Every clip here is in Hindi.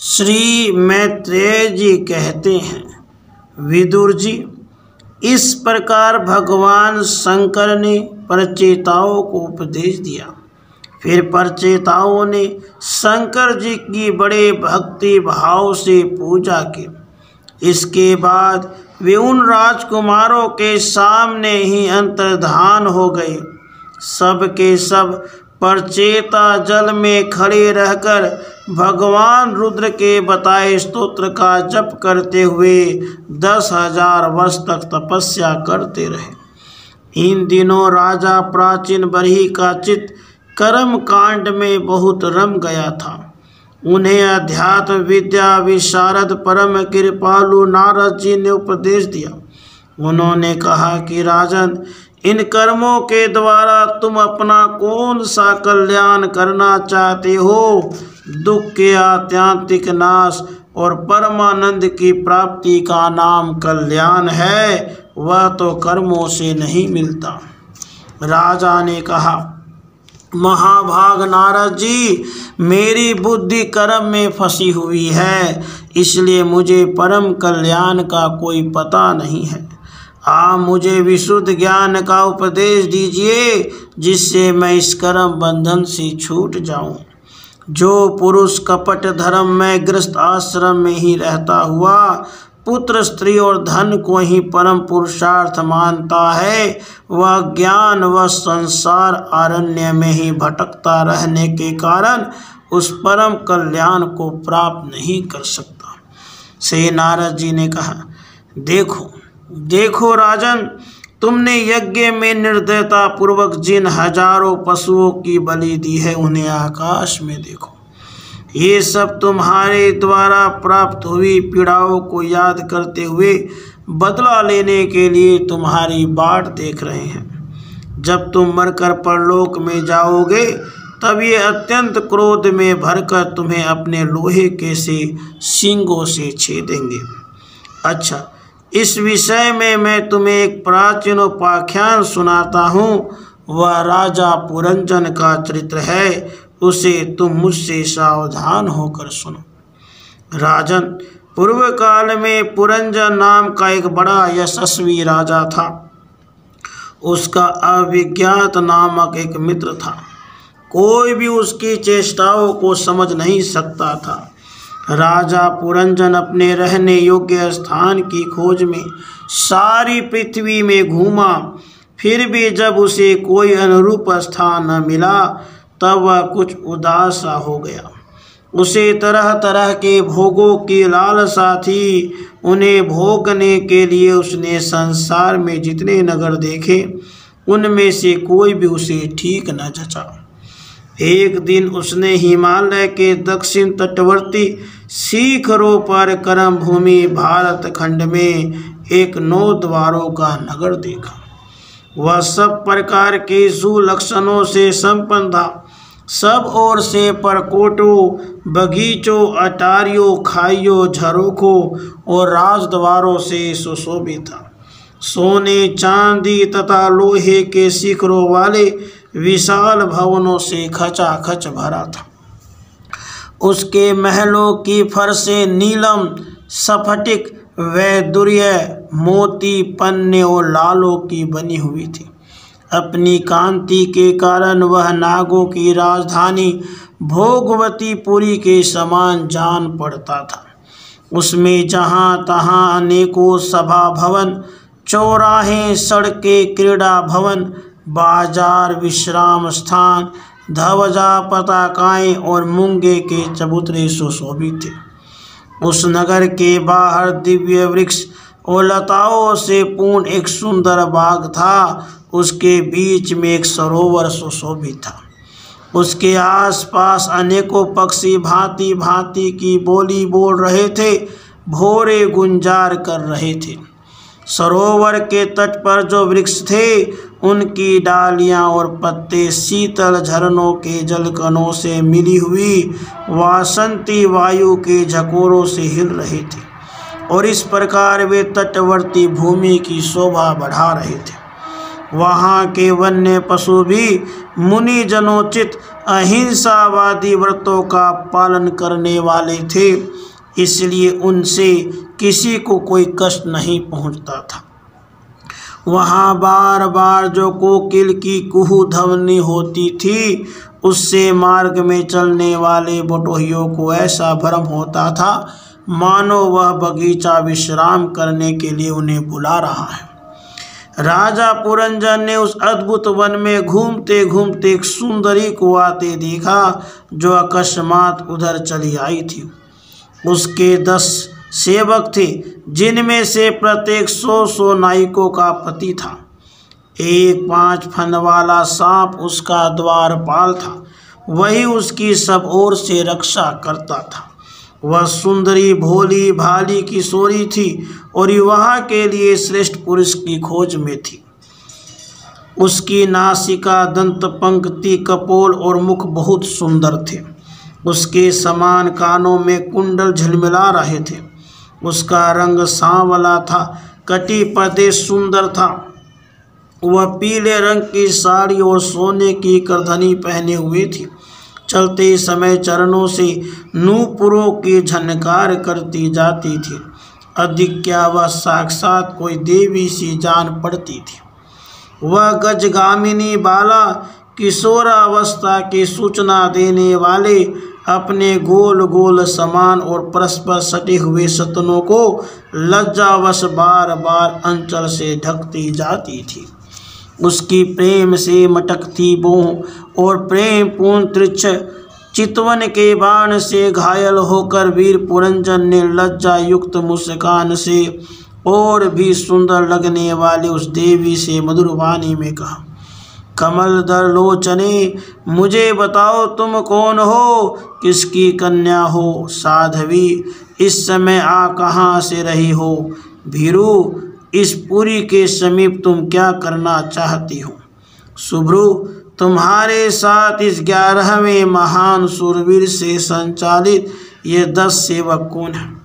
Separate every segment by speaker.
Speaker 1: श्री मैत्रेय जी कहते हैं, विदुर जी, इस प्रकार भगवान शंकर ने परचेताओं को उपदेश दिया। फिर परचेताओं ने शंकर जी की बड़े भक्ति भाव से पूजा की। इसके बाद वे उन राजकुमारों के सामने ही अंतर्धान हो गए। सब के सब परचेता जल में खड़े रहकर भगवान रुद्र के बताए स्तोत्र का जप करते हुए 10,000 वर्ष तक तपस्या करते रहे। इन दिनों राजा प्राचीन बरही का चित्त कर्म कांड में बहुत रम गया था। उन्हें अध्यात्म विद्या विशारद परम कृपालु नारद जी ने उपदेश दिया। उन्होंने कहा कि राजन, इन कर्मों के द्वारा तुम अपना कौन सा कल्याण करना चाहते हो? दुख के आत्यांतिक नाश और परमानंद की प्राप्ति का नाम कल्याण है, वह तो कर्मों से नहीं मिलता। राजा ने कहा, महाभाग नारद जी, मेरी बुद्धि कर्म में फंसी हुई है, इसलिए मुझे परम कल्याण का कोई पता नहीं है। आप मुझे विशुद्ध ज्ञान का उपदेश दीजिए, जिससे मैं इस कर्म बंधन से छूट जाऊं। जो पुरुष कपट धर्म में ग्रस्त आश्रम में ही रहता हुआ पुत्र स्त्री और धन को ही परम पुरुषार्थ मानता है, वह ज्ञान व संसार अरण्य में ही भटकता रहने के कारण उस परम कल्याण को प्राप्त नहीं कर सकता। से नारद जी ने कहा, देखो राजन, तुमने यज्ञ में निर्दयता पूर्वक जिन हजारों पशुओं की बलि दी है, उन्हें आकाश में देखो। ये सब तुम्हारे द्वारा प्राप्त हुई पीड़ाओं को याद करते हुए बदला लेने के लिए तुम्हारी बाट देख रहे हैं। जब तुम मरकर परलोक में जाओगे, तब ये अत्यंत क्रोध में भरकर तुम्हें अपने लोहे के से सींगों से छेदेंगे। अच्छा, इस विषय में मैं तुम्हें एक प्राचीन उपाख्यान सुनाता हूँ। वह राजा पुरंजन का चरित्र है, उसे तुम मुझसे सावधान होकर सुनो। राजन, पूर्व काल में पुरंजन नाम का एक बड़ा यशस्वी राजा था। उसका अविज्ञात नामक एक मित्र था। कोई भी उसकी चेष्टाओं को समझ नहीं सकता था। राजा पुरंजन अपने रहने योग्य स्थान की खोज में सारी पृथ्वी में घूमा, फिर भी जब उसे कोई अनुरूप स्थान न मिला, तब वह कुछ उदास सा हो गया। उसे तरह तरह के भोगों की लालसा थी। उन्हें भोगने के लिए उसने संसार में जितने नगर देखे, उनमें से कोई भी उसे ठीक न जचा। एक दिन उसने हिमालय के दक्षिण तटवर्ती शिखरों पर कर्म भूमि भारत खंड में एक 9 द्वारों का नगर देखा। वह सब प्रकार के सुलक्षणों से संपन्न था। सब ओर से परकोटों, बगीचों, अटारियों, खाइयों, झरोखों और राजद्वारों से सुशोभित था। सोने, चांदी तथा लोहे के शिखरों वाले विशाल भवनों से खचाखच भरा था। उसके महलों की फर्शें नीलम, स्फटिक, वैदुर्य, मोती, पन्ने और लालों की बनी हुई थी। अपनी कांति के कारण वह नागों की राजधानी भोगवतीपुरी के समान जान पड़ता था। उसमें जहाँ तहाँ अनेकों सभा भवन, चौराहे, सड़कें, क्रीड़ा भवन, बाजार, विश्राम स्थान, ध्वजा, पताकाएं और मूंगे के चबूतरे सुशोभित थे। उस नगर के बाहर दिव्य वृक्ष और लताओं से पूर्ण एक सुंदर बाग था। उसके बीच में एक सरोवर सुशोभित था। उसके आसपास अनेकों पक्षी भांति भांति की बोली बोल रहे थे, भोरे गुंजार कर रहे थे। सरोवर के तट पर जो वृक्ष थे, उनकी डालियां और पत्ते शीतल झरनों के जलकणों से मिली हुई वासंती वायु के झकोरों से हिल रहे थे, और इस प्रकार वे तटवर्ती भूमि की शोभा बढ़ा रहे थे। वहाँ के वन्य पशु भी मुनिजनोचित अहिंसावादी व्रतों का पालन करने वाले थे। इसलिए उनसे किसी को कोई कष्ट नहीं पहुंचता था। वहाँ बार बार जो कोकिल की कुहू ध्वनि होती थी, उससे मार्ग में चलने वाले बटोहियों को ऐसा भ्रम होता था मानो वह बगीचा विश्राम करने के लिए उन्हें बुला रहा है। राजा पुरंजन ने उस अद्भुत वन में घूमते घूमते एक सुंदरी को आते देखा, जो अकस्मात उधर चली आई थी। उसके 10 सेवक थे, जिनमें से प्रत्येक 100 नायकों का पति था। एक 5 फन वाला सांप उसका द्वारपाल था, वही उसकी सब ओर से रक्षा करता था। वह सुंदरी भोली भाली किशोरी थी और विवाह के लिए श्रेष्ठ पुरुष की खोज में थी। उसकी नासिका, दंत पंक्ति, कपोल और मुख बहुत सुंदर थे। उसके समान कानों में कुंडल झिलमिला रहे थे। उसका रंग सांवला था, कटी पदे सुंदर था। वह पीले रंग की साड़ी और सोने की करधनी पहने हुए थी। चलते समय चरणों से नूपुरों की झनकार करती जाती थी। अधिक क्या, वह साक्षात कोई देवी सी जान पड़ती थी। वह गजगामिनी बाला, किशोरावस्था की सूचना देने वाले, अपने गोल गोल समान और परस्पर सटे हुए सतनों को लज्जावश बार बार अंचल से ढकती जाती थी। उसकी प्रेम से मटकती बोह और प्रेम पूर्ण त्रिच्छ चितवन के बाण से घायल होकर वीर पुरंजन ने लज्जा युक्त मुस्कान से और भी सुंदर लगने वाली उस देवी से मधुर वाणी में कहा, कमल दर लोचने, मुझे बताओ तुम कौन हो, किसकी कन्या हो? साध्वी, इस समय आ कहाँ से रही हो? भीरू, इस पुरी के समीप तुम क्या करना चाहती हो? शुभ्रू, तुम्हारे साथ इस 11वें महान शूरवीर से संचालित ये 10 सेवक कौन हैं,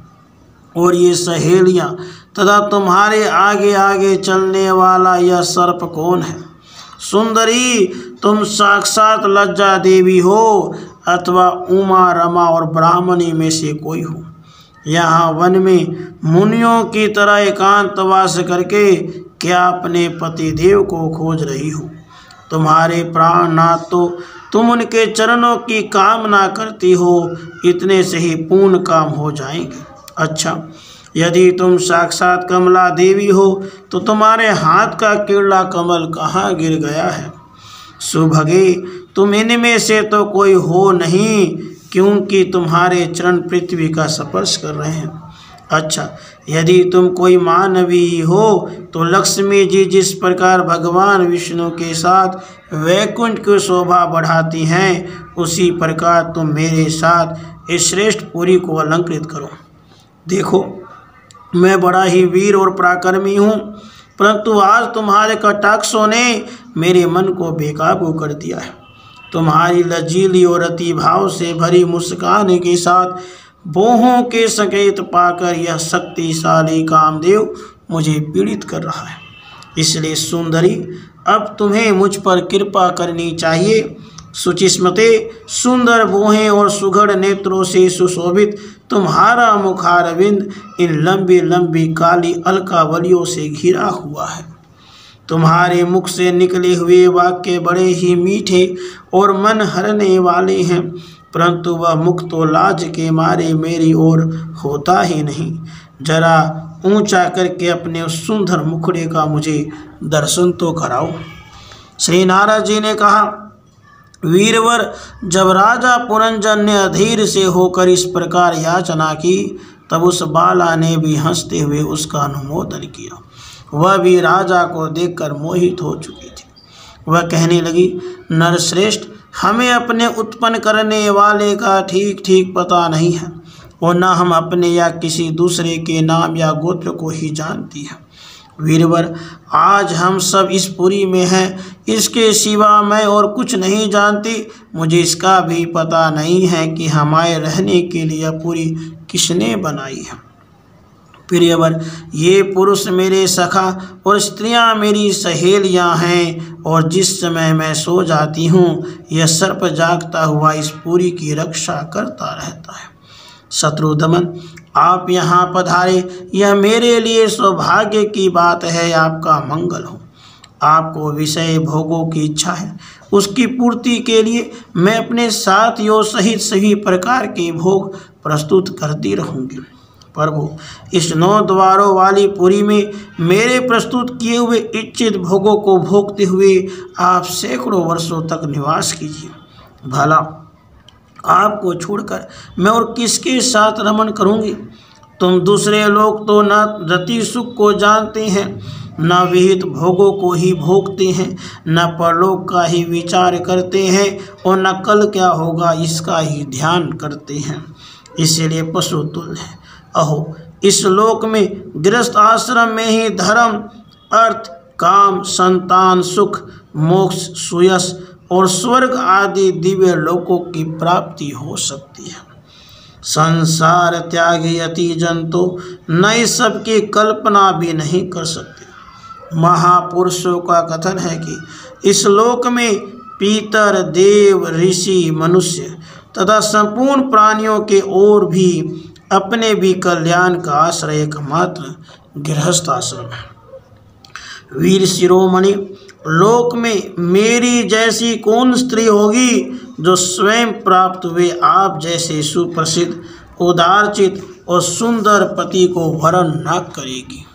Speaker 1: और ये सहेलियां तथा तुम्हारे आगे आगे चलने वाला यह सर्प कौन है? सुंदरी, तुम साक्षात लज्जा देवी हो अथवा उमा, रमा और ब्राह्मणी में से कोई हो? यहाँ वन में मुनियों की तरह एकांतवास करके क्या अपने पतिदेव को खोज रही हो? तुम्हारे प्राणनाथ तो तुम उनके चरणों की कामना करती हो, इतने से ही पूर्ण काम हो जाएंगे। अच्छा, यदि तुम साक्षात कमला देवी हो तो तुम्हारे हाथ का कीड़ा कमल कहाँ गिर गया है? सुभगे, तुम इनमें से तो कोई हो नहीं, क्योंकि तुम्हारे चरण पृथ्वी का स्पर्श कर रहे हैं। अच्छा, यदि तुम कोई मानवी हो तो लक्ष्मी जी जिस प्रकार भगवान विष्णु के साथ वैकुंठ की शोभा बढ़ाती हैं, उसी प्रकार तुम मेरे साथ इस श्रेष्ठ पुरी को अलंकृत करो। देखो, मैं बड़ा ही वीर और पराक्रमी हूँ, परंतु आज तुम्हारे कटाक्षों ने मेरे मन को बेकाबू कर दिया है। तुम्हारी लजीली और अति भाव से भरी मुस्कान के साथ बोहों के संकेत पाकर यह शक्तिशाली कामदेव मुझे पीड़ित कर रहा है। इसलिए सुंदरी, अब तुम्हें मुझ पर कृपा करनी चाहिए। सुचिस्मते, सुंदर बोहें और सुघड़ नेत्रों से सुशोभित तुम्हारा मुखारविंद इन लंबी लंबी काली अलकावलियों से घिरा हुआ है। तुम्हारे मुख से निकले हुए वाक्य बड़े ही मीठे और मन हरने वाले हैं, परंतु वह मुख तो लाज के मारे मेरी ओर होता ही नहीं। जरा ऊंचा करके अपने उस सुंदर मुखड़े का मुझे दर्शन तो कराओ। श्री नारद जी ने कहा, वीरवर, जब राजा पुरंजन ने अधीर से होकर इस प्रकार याचना की, तब उस बाला ने भी हंसते हुए उसका अनुमोदन किया। वह भी राजा को देखकर मोहित हो चुकी थी। वह कहने लगी, नरश्रेष्ठ, हमें अपने उत्पन्न करने वाले का ठीक ठीक पता नहीं है, और न हम अपने या किसी दूसरे के नाम या गोत्र को ही जानती है। वीरवर, आज हम सब इस पुरी में हैं, इसके सिवा मैं और कुछ नहीं जानती। मुझे इसका भी पता नहीं है कि हमारे रहने के लिए यह पुरी किसने बनाई है। प्रियवर, ये पुरुष मेरे सखा और स्त्रियां मेरी सहेलियां हैं, और जिस समय मैं सो जाती हूँ, यह सर्प जागता हुआ इस पुरी की रक्षा करता रहता है। शत्रुदमन, आप यहाँ पधारे, यह मेरे लिए सौभाग्य की बात है। आपका मंगल हो। आपको विषय भोगों की इच्छा है, उसकी पूर्ति के लिए मैं अपने साथियों सहित सभी प्रकार के भोग प्रस्तुत करती रहूँगी। प्रभु, इस 9 द्वारों वाली पुरी में मेरे प्रस्तुत किए हुए इच्छित भोगों को भोगते हुए आप सैकड़ों वर्षों तक निवास कीजिए। भला आपको छोड़कर मैं और किसके साथ रमण करूँगी? तुम दूसरे लोग तो न रति सुख को जानते हैं, न विहित भोगों को ही भोगते हैं, न परलोक का ही विचार करते हैं और न कल क्या होगा इसका ही ध्यान करते हैं। इसलिए पशु तुल्य है। अहो, इस लोक में गृहस्थ आश्रम में ही धर्म, अर्थ, काम, संतान, सुख, मोक्ष, सुयश और स्वर्ग आदि दिव्य लोकों की प्राप्ति हो सकती है। संसार त्यागी यति जन तो न इस सब की कल्पना भी नहीं कर सकते। महापुरुषों का कथन है कि इस लोक में पितर, देव, ऋषि, मनुष्य तथा संपूर्ण प्राणियों के और भी अपने भी कल्याण का आश्रय एकमात्र गृहस्थ आश्रम है। वीर शिरोमणि, लोक में मेरी जैसी कौन स्त्री होगी जो स्वयं प्राप्त हुए आप जैसे सुप्रसिद्ध, उदारचित और सुंदर पति को वरण न करेगी।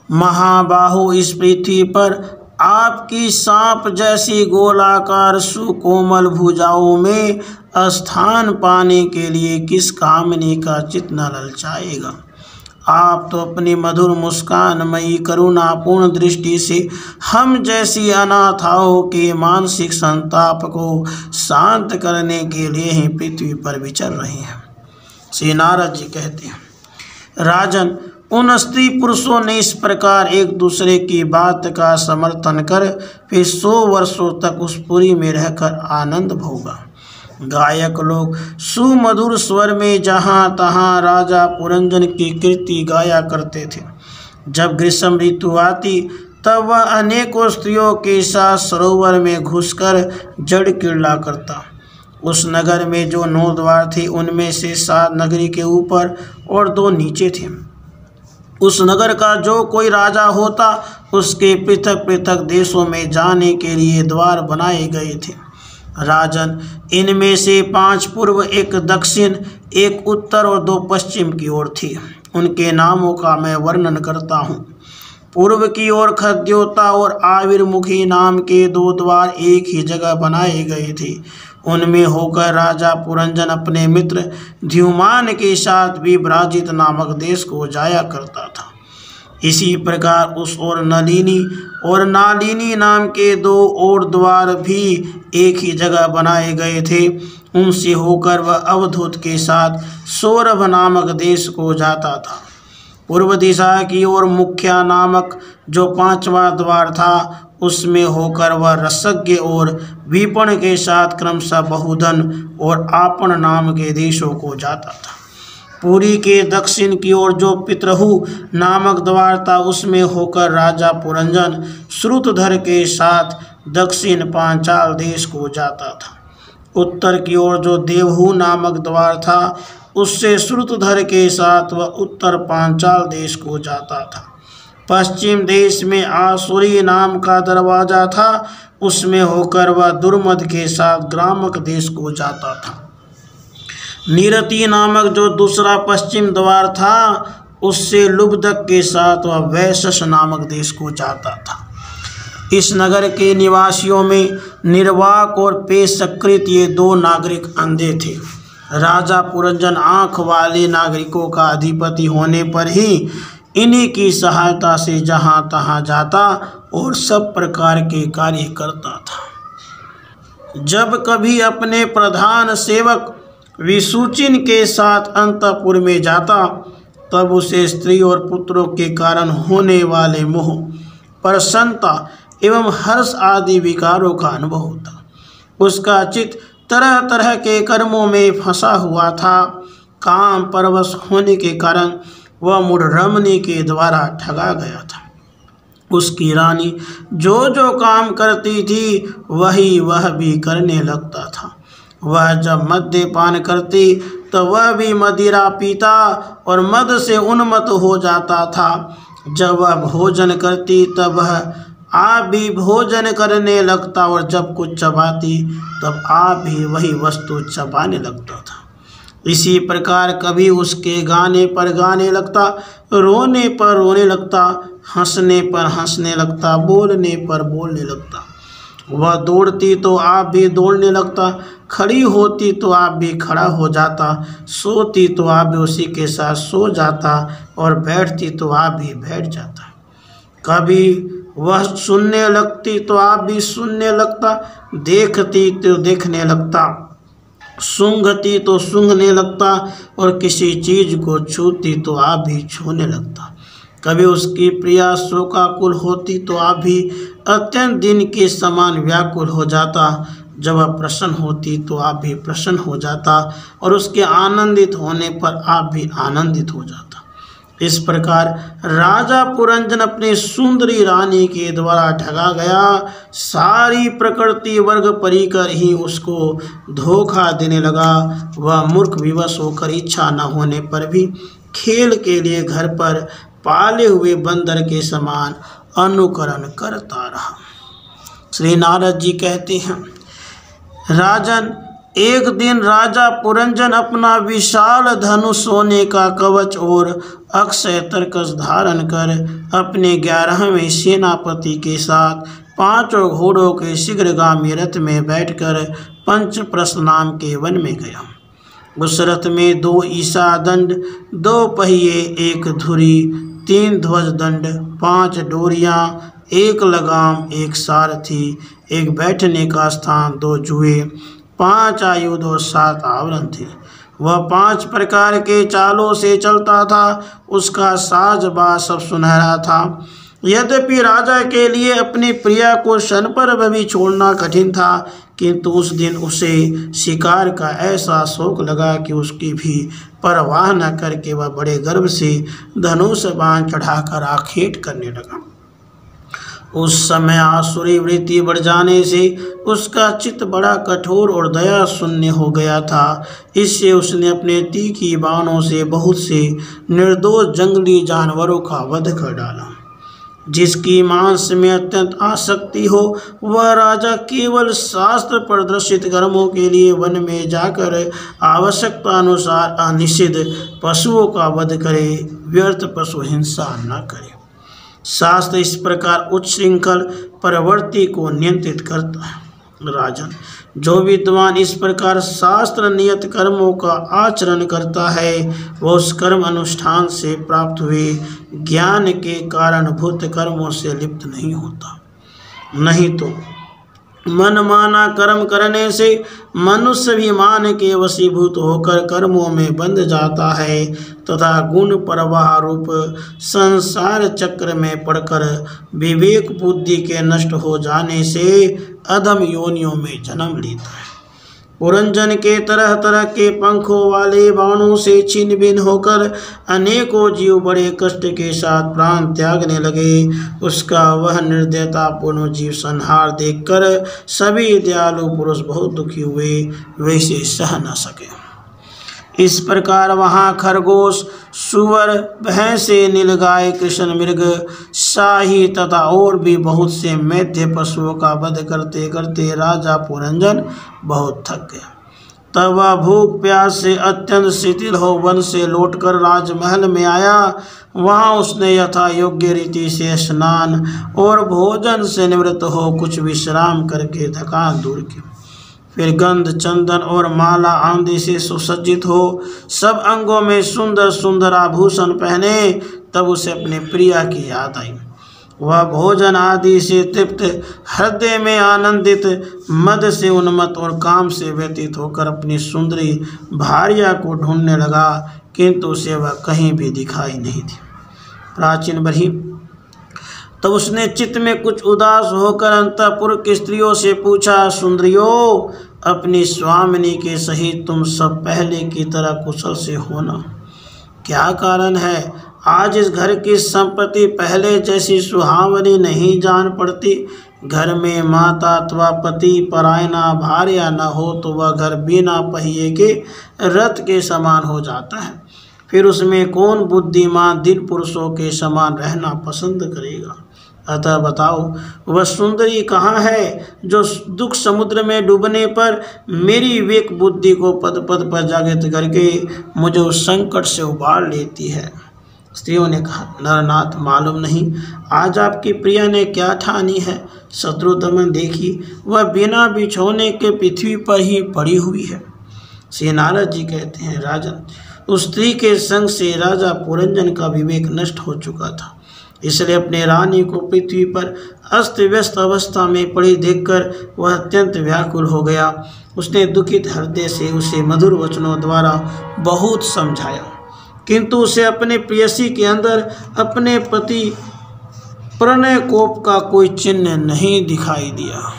Speaker 1: महाबाहु, इस पृथ्वी पर आपकी सांप जैसी गोलाकार सुकोमल भुजाओं में स्थान पाने के लिए किस कामनी का चित्त न ललचाएगा। आप तो अपनी मधुर मुस्कानमयी करुणापूर्ण दृष्टि से हम जैसी अनाथाओं के मानसिक संताप को शांत करने के लिए ही पृथ्वी पर विचर रहे हैं। श्री नारद जी कहते हैं, राजन, उन स्त्री पुरुषों ने इस प्रकार एक दूसरे की बात का समर्थन कर फिर 100 वर्षों तक उस पुरी में रहकर आनंद भोगा। गायक लोग सुमधुर स्वर में जहाँ तहाँ राजा पुरंजन की कीर्ति गाया करते थे। जब ग्रीष्म ऋतु आती तब वह अनेकों स्त्रियों के साथ सरोवर में घुसकर जड़ क्रीड़ा करता। उस नगर में जो 9 द्वार थे उनमें से 7 नगरी के ऊपर और 2 नीचे थे। उस नगर का जो कोई राजा होता उसके पृथक पृथक देशों में जाने के लिए द्वार बनाए गए थे। राजन, इनमें से 5 पूर्व, 1 दक्षिण, 1 उत्तर और 2 पश्चिम की ओर थी। उनके नामों का मैं वर्णन करता हूँ। पूर्व की ओर खद्योता और आविर्मुखी नाम के 2 द्वार एक ही जगह बनाए गए थे। उनमें होकर राजा पुरंजन अपने मित्र द्युमान के साथ भी ब्राजित नामक देश को जाया करता था। इसी प्रकार उस ओर नलिनी और नालिनी नाम के 2 और द्वार भी एक ही जगह बनाए गए थे। उनसे होकर वह अवधूत के साथ सौरभ नामक देश को जाता था। पूर्व दिशा की ओर मुख्या नामक जो 5वां द्वार था उसमें होकर वह रसज्ञ और विपण के साथ क्रमशः बहुधन और आपण नाम के देशों को जाता था। पुरी के दक्षिण की ओर जो पितृहु नामक द्वार था उसमें होकर राजा पुरंजन श्रुतधर के साथ दक्षिण पांचाल देश को जाता था। उत्तर की ओर जो देवहु नामक द्वार था उससे श्रुतधर के साथ वह उत्तर पांचाल देश को जाता था। पश्चिम देश में आसुरी नाम का दरवाजा था, उसमें होकर वह दुर्मद के साथ ग्रामक देश को जाता था। निरति नामक जो दूसरा पश्चिम द्वार था उससे लुब्धक के साथ वह वैशस नामक देश को जाता था। इस नगर के निवासियों में निर्वाक और पेशकृत ये 2 नागरिक अंधे थे। राजा पुरंजन आँख वाले नागरिकों का अधिपति होने पर ही इन्हीं की सहायता से जहाँ तहाँ जाता और सब प्रकार के कार्य करता था। जब कभी अपने प्रधान सेवक विसूचिन के साथ अंतपुर में जाता तब उसे स्त्री और पुत्रों के कारण होने वाले मोह, प्रसन्नता एवं हर्ष आदि विकारों का अनुभव होता। उसका चित्त तरह तरह के कर्मों में फंसा हुआ था। काम परवश होने के कारण वह मूढ़ रमणी के द्वारा ठगा गया था। उसकी रानी जो जो काम करती थी वही वह भी करने लगता था। वह जब मद्यपान करती तो वह भी मदिरा पीता और मद से उन्मत्त हो जाता था। जब वह भोजन करती तब वह आप भी भोजन करने लगता और जब कुछ चबाती तब आप भी वही वस्तु चबाने लगता था। इसी प्रकार कभी उसके गाने पर गाने लगता, रोने पर रोने लगता, हंसने पर हंसने लगता, बोलने पर बोलने लगता। वह दौड़ती तो आप भी दौड़ने लगता, खड़ी होती तो आप भी खड़ा हो जाता, सोती तो आप भी उसी के साथ सो जाता और बैठती तो आप भी बैठ जाता। कभी वह सुनने लगती तो आप भी सुनने लगता, देखती तो देखने लगता, सूंघती तो सूंघने लगता और किसी चीज़ को छूती तो आप भी छूने लगता। कभी उसकी प्रिया शोकाकुल होती तो आप भी अत्यंत दिन के समान व्याकुल हो जाता। जब वह प्रसन्न होती तो आप भी प्रसन्न हो जाता और उसके आनंदित होने पर आप भी आनंदित हो जाता। इस प्रकार राजा पुरंजन अपनी सुंदरी रानी के द्वारा ठगा गया। सारी प्रकृति वर्ग परिकर ही उसको धोखा देने लगा। वह मूर्ख विवश होकर इच्छा न होने पर भी खेल के लिए घर पर पाले हुए बंदर के समान अनुकरण करता रहा। श्री नारद जी कहते हैं, राजन, एक दिन राजा पुरंजन अपना विशाल धनुष, सोने का कवच और अक्षय तर्कस धारण कर अपने 11वें सेनापति के साथ 5 घोड़ों के शीघ्रगामी रथ में बैठकर पंचप्रस्थ नाम के वन में गया। उस रथ में 2 ईसा दंड, 2 पहिए, 1 धुरी, 3 ध्वज दंड, 5 डोरियां, 1 लगाम, 1 सारथी, 1 बैठने का स्थान, 2 जुए, 5 आयुध और 7 आवरण थे। वह 5 प्रकार के चालों से चलता था। उसका साजबाज सब सुनहरा था। यद्यपि राजा के लिए अपनी प्रिया को क्षण पर भी छोड़ना कठिन था, किंतु उस दिन उसे शिकार का ऐसा शौक लगा कि उसकी भी परवाह न करके वह बड़े गर्व से धनुष बाण चढ़ाकर आखेट करने लगा। उस समय आसुरी वृत्ति बढ़ जाने से उसका चित्त बड़ा कठोर और दया शून्य हो गया था। इससे उसने अपने तीखी बाणों से बहुत से निर्दोष जंगली जानवरों का वध कर डाला। जिसकी मांस में अत्यंत आसक्ति हो, वह राजा केवल शास्त्र प्रदर्शित कर्मों के लिए वन में जाकर आवश्यकता अनुसार अनिषिद्ध पशुओं का वध करे, व्यर्थ पशु हिंसा न करे। शास्त्र इस प्रकार उच्छृंखल प्रवृत्ति को नियंत्रित करता है। राजन, जो विद्वान इस प्रकार शास्त्र नियत कर्मों का आचरण करता है, वह उस कर्म अनुष्ठान से प्राप्त हुए ज्ञान के कारणभूत कर्मों से लिप्त नहीं होता। नहीं तो मनमाना कर्म करने से मनुष्य भी मान के वशीभूत होकर कर्मों में बंध जाता है तथा गुण प्रवाह रूप संसार चक्र में पड़कर विवेक बुद्धि के नष्ट हो जाने से अधम योनियों में जन्म लेता है। पुरंजन के तरह तरह के पंखों वाले बाणों से छिन्न भिन्न होकर अनेकों जीव बड़े कष्ट के साथ प्राण त्यागने लगे। उसका वह निर्दयतापूर्ण जीव संहार देखकर सभी दयालु पुरुष बहुत दुखी हुए, वे इसे सह न सके। इस प्रकार वहाँ खरगोश, सुअर, भैंसे, नीलगाय, कृष्ण मृग, शाही तथा और भी बहुत से मैथ्य पशुओं का वध करते करते राजा पुरंजन बहुत थक गया। तब वह भूख प्यास से अत्यंत शिथिल हो वन से लौटकर राजमहल में आया। वहाँ उसने यथा योग्य रीति से स्नान और भोजन से निवृत्त हो कुछ विश्राम करके थकान दूर की। फिर गंध, चंदन और माला आदि से सुसज्जित हो सब अंगों में सुंदर सुंदर आभूषण पहने, तब उसे अपने प्रिया की याद आई। वह भोजन आदि से तृप्त, हृदय में आनंदित, मद से उन्मत्त और काम से व्यतीत होकर अपनी सुंदरी भार्या को ढूंढने लगा, किंतु उसे वह कहीं भी दिखाई नहीं थी। प्राचीन बही तब उसने चित्त में कुछ उदास होकर अंतःपुर की स्त्रियों से पूछा, सुंदरियों, अपनी स्वामिनी के सहित तुम सब पहले की तरह कुशल से हो ना? क्या कारण है आज इस घर की संपत्ति पहले जैसी सुहावनी नहीं जान पड़ती? घर में माता अथवा पति परायना भार्या न हो तो वह घर बिना पहिए के रथ के समान हो जाता है। फिर उसमें कौन बुद्धिमान दिन पुरुषों के समान रहना पसंद करेगा। अतः बताओ वह सुंदरी कहाँ है जो दुख समुद्र में डूबने पर मेरी विवेक बुद्धि को पद पद पर जागृत करके मुझे उस संकट से उबार लेती है। स्त्रियों ने कहा, नरनाथ मालूम नहीं आज आपकी प्रिया ने क्या ठानी है। शत्रुदमन देखी वह बिना बिछोने के पृथ्वी पर ही पड़ी हुई है। श्री नारद जी कहते हैं, राजन उस स्त्री के संग से राजा पुरंजन का विवेक नष्ट हो चुका था, इसलिए अपने रानी को पृथ्वी पर अस्त व्यस्त अवस्था में पड़ी देखकर वह अत्यंत व्याकुल हो गया। उसने दुखित हृदय से उसे मधुर वचनों द्वारा बहुत समझाया, किंतु उसे अपने प्रेयसी के अंदर अपने पति प्रणय कोप का कोई चिन्ह नहीं दिखाई दिया।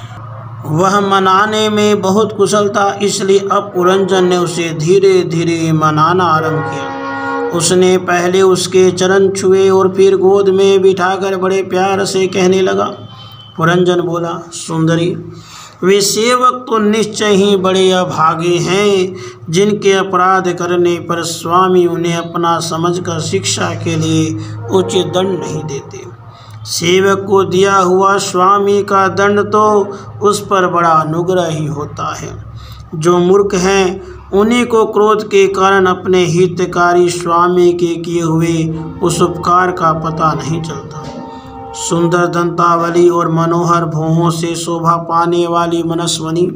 Speaker 1: वह मनाने में बहुत कुशल था, इसलिए अब पुरंजन ने उसे धीरे धीरे मनाना आरंभ किया। उसने पहले उसके चरण छुए और फिर गोद में बिठाकर बड़े प्यार से कहने लगा। पुरंजन बोला, सुंदरी वे सेवक तो निश्चय ही बड़े अभागे हैं जिनके अपराध करने पर स्वामी उन्हें अपना समझकर शिक्षा के लिए उचित दंड नहीं देते। सेवक को दिया हुआ स्वामी का दंड तो उस पर बड़ा अनुग्रह ही होता है। जो मूर्ख हैं उन्हीं को क्रोध के कारण अपने हितकारी स्वामी के किए हुए उस उपकार का पता नहीं चलता। सुंदर दंतावली और मनोहर भौहों से शोभा पाने वाली मनस्वनी,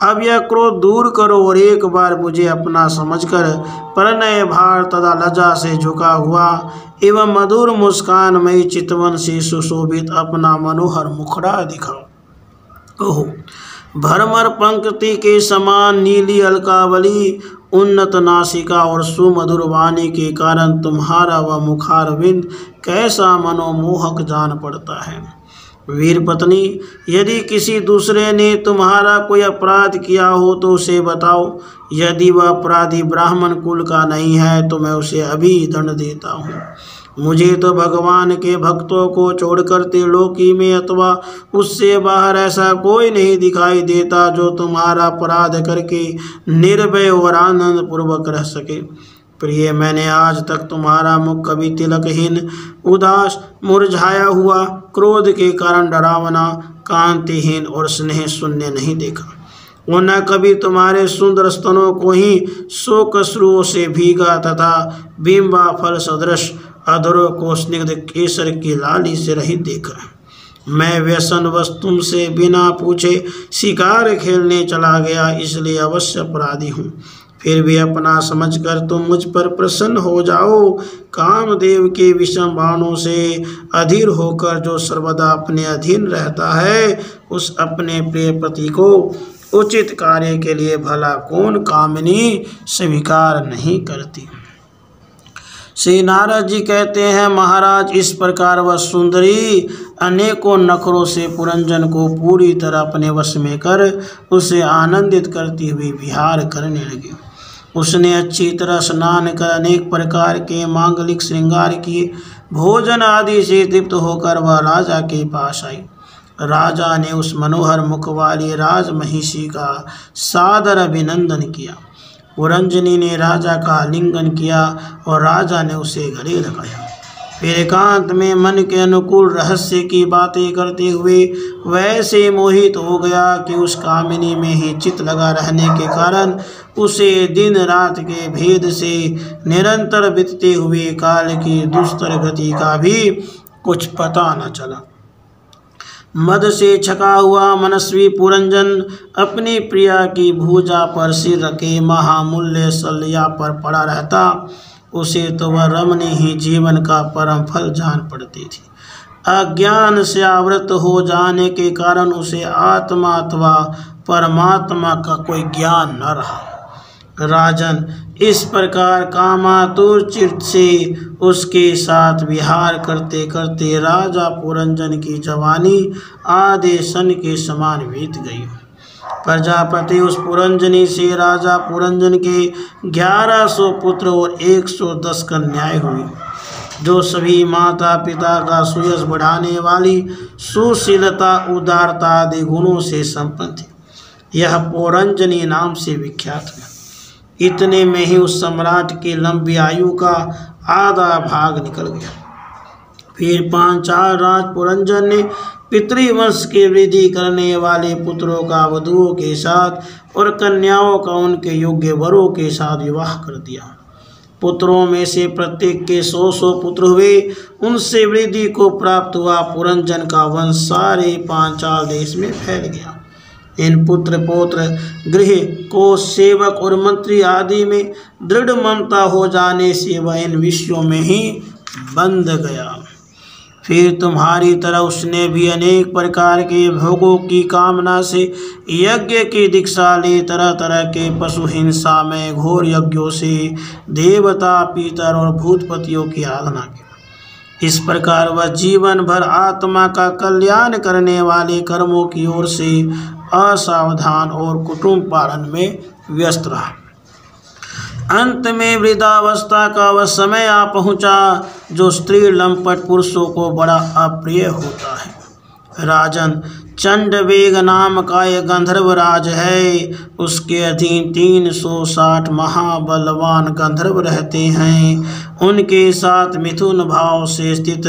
Speaker 1: अब यह क्रोध दूर करो और एक बार मुझे अपना समझकर प्रणय भार तथा लज्जा से झुका हुआ एवं मधुर मुस्कानमयी चितवन से सुशोभित अपना मनोहर मुखड़ा दिखाओ। ओहो, भरमर पंक्ति के समान नीली अलकावली, उन्नत नासिका और सुमधुर वाणी के कारण तुम्हारा वह मुखारविंद कैसा मनोमोहक जान पड़ता है। वीर पत्नी, यदि किसी दूसरे ने तुम्हारा कोई अपराध किया हो तो उसे बताओ। यदि वह अपराधी ब्राह्मण कुल का नहीं है तो मैं उसे अभी दंड देता हूँ। मुझे तो भगवान के भक्तों को छोड़कर त्रिलोकी में अथवा उससे बाहर ऐसा कोई नहीं दिखाई देता जो तुम्हारा अपराध करके निर्भय और आनंद पूर्वक रह सके। प्रिय, मैंने आज तक तुम्हारा मुख कभी तिलकहीन, उदास, मुरझाया हुआ, क्रोध के कारण डरावना, कांतिहीन और स्नेह शून्य नहीं देखा और न कभी तुम्हारे सुंदर स्तनों को ही शोक अश्रुओं से भीगा तथा बिंबा फल सदृश अधरों को स्निग्ध केसर की लाली से रहित देखा। मैं व्यसनवश तुमसे बिना पूछे शिकार खेलने चला गया, इसलिए अवश्य अपराधी हूँ। फिर भी अपना समझकर तुम मुझ पर प्रसन्न हो जाओ। कामदेव के विषम बाणों से अधीर होकर जो सर्वदा अपने अधीन रहता है, उस अपने प्रिय पति को उचित कार्य के लिए भला कौन कामिनी स्वीकार नहीं करती। श्री नारद जी कहते हैं, महाराज इस प्रकार वह सुंदरी अनेकों नखरों से पुरंजन को पूरी तरह अपने वश में कर उसे आनंदित करती हुई विहार करने लगी। उसने अच्छी तरह स्नान कर अनेक प्रकार के मांगलिक श्रृंगार किए। भोजन आदि से तृप्त होकर वह राजा के पास आई। राजा ने उस मनोहर मुख वाली राजमहिषी का सादर अभिनंदन किया। पुरंजनी ने राजा का आलिंगन किया और राजा ने उसे गले लगाया। फिर एकांत में मन के अनुकूल रहस्य की बातें करते हुए वैसे मोहित हो गया कि उस कामिनी में ही चित लगा रहने के कारण उसे दिन रात के भेद से निरंतर बीतते हुए काल की दुस्तर गति का भी कुछ पता न चला। मद से छका हुआ मनस्वी पुरंजन अपनी प्रिया की भुजा पर सिर रखे महामूल्य शल्या पर पड़ा रहता। उसे तो वह रमणी ही जीवन का परम फल जान पड़ती थी। अज्ञान से आवृत हो जाने के कारण उसे आत्मा अथवा परमात्मा का कोई ज्ञान न रहा। राजन, इस प्रकार कामातुर चित्त से उसके साथ विहार करते करते राजा पुरंजन की जवानी आधे सन के समान बीत गई। प्रजापति उस पुरंजनी से राजा पुरंजन के 1100 पुत्र और 110 कन्याएं हुई। जो सभी माता पिता का सुयश बढ़ाने वाली सुशीलता, उदारता आदि गुणों से संपन्न थी। यह पुरंजनी नाम से विख्यात है। इतने में ही उस सम्राट की लंबी आयु का आधा भाग निकल गया। फिर पांचाल राज पुरंजन ने पितृवंश की वृद्धि करने वाले पुत्रों का वधुओं के साथ और कन्याओं का उनके योग्य वरों के साथ विवाह कर दिया। पुत्रों में से प्रत्येक के 100 पुत्र हुए। उनसे वृद्धि को प्राप्त हुआ पुरंजन का वंश सारे पांचाल देश में फैल गया। इन पुत्र पौत्र, गृह को सेवक और मंत्री आदि में दृढ़ ममता हो जाने से वह इन विषयों में ही बंध गया। फिर तुम्हारी तरह उसने भी अनेक प्रकार के भोगों की कामना से यज्ञ की दीक्षा ली। तरह तरह के पशु हिंसा में घोर यज्ञों से देवता, पितर और भूतपतियों की आराधना की। इस प्रकार वह जीवन भर आत्मा का कल्याण करने वाले कर्मों की ओर से असावधान और कुटुंब पालन में व्यस्त रहा। अंत में वृद्धावस्था का वह समय आ पहुंचा जो स्त्री लंपट पुरुषों को बड़ा अप्रिय होता है। राजन, चंडवेग नाम का एक गंधर्व राज है। उसके अधीन 360 महाबलवान गंधर्व रहते हैं। उनके साथ मिथुन भाव से स्थित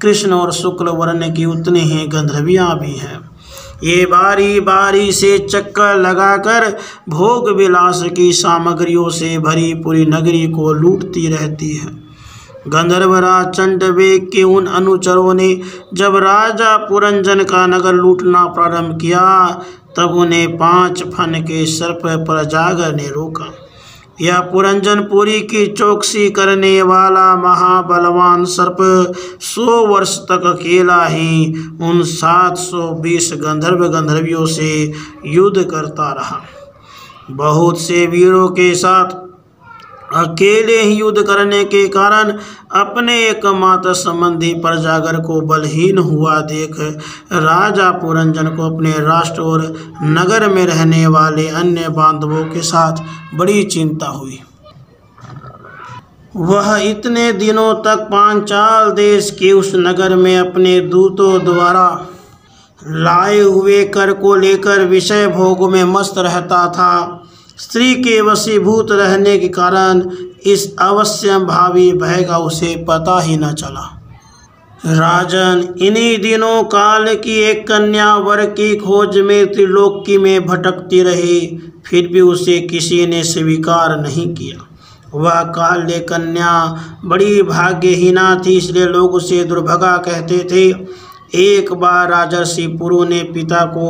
Speaker 1: कृष्ण और शुक्ल वर्ण की उतनी ही गंधर्वियाँ भी हैं। ये बारी बारी से चक्कर लगाकर भोग विलास की सामग्रियों से भरी पूरी नगरी को लूटती रहती है। गंधर्वराज चंडवेग के उन अनुचरों ने जब राजा पुरंजन का नगर लूटना प्रारंभ किया तब उन्हें 5 फन के सर्प पर जागर ने रोका। यह पुरंजनपुरी की चौकसी करने वाला महाबलवान सर्प 100 वर्ष तक अकेला ही उन 720 गंधर्व गंधर्वियों से युद्ध करता रहा। बहुत से वीरों के साथ अकेले ही युद्ध करने के कारण अपने एकमात्र संबंधी प्रजागर को बलहीन हुआ देख राजा पुरंजन को अपने राष्ट्र और नगर में रहने वाले अन्य बांधवों के साथ बड़ी चिंता हुई। वह इतने दिनों तक पांचाल देश के उस नगर में अपने दूतों द्वारा लाए हुए कर को लेकर विषय भोग में मस्त रहता था। स्त्री के वशीभूत रहने के कारण इस अवश्य भावी भय का उसे पता ही न चला। राजन, इन्हीं दिनों काल की एक कन्या वर की खोज में त्रिलोकी में भटकती रही, फिर भी उसे किसी ने स्वीकार नहीं किया। वह काल्य कन्या बड़ी भाग्यहीना थी, इसलिए लोग उसे दुर्भगा कहते थे। एक बार राजर्षि पुरु ने पिता को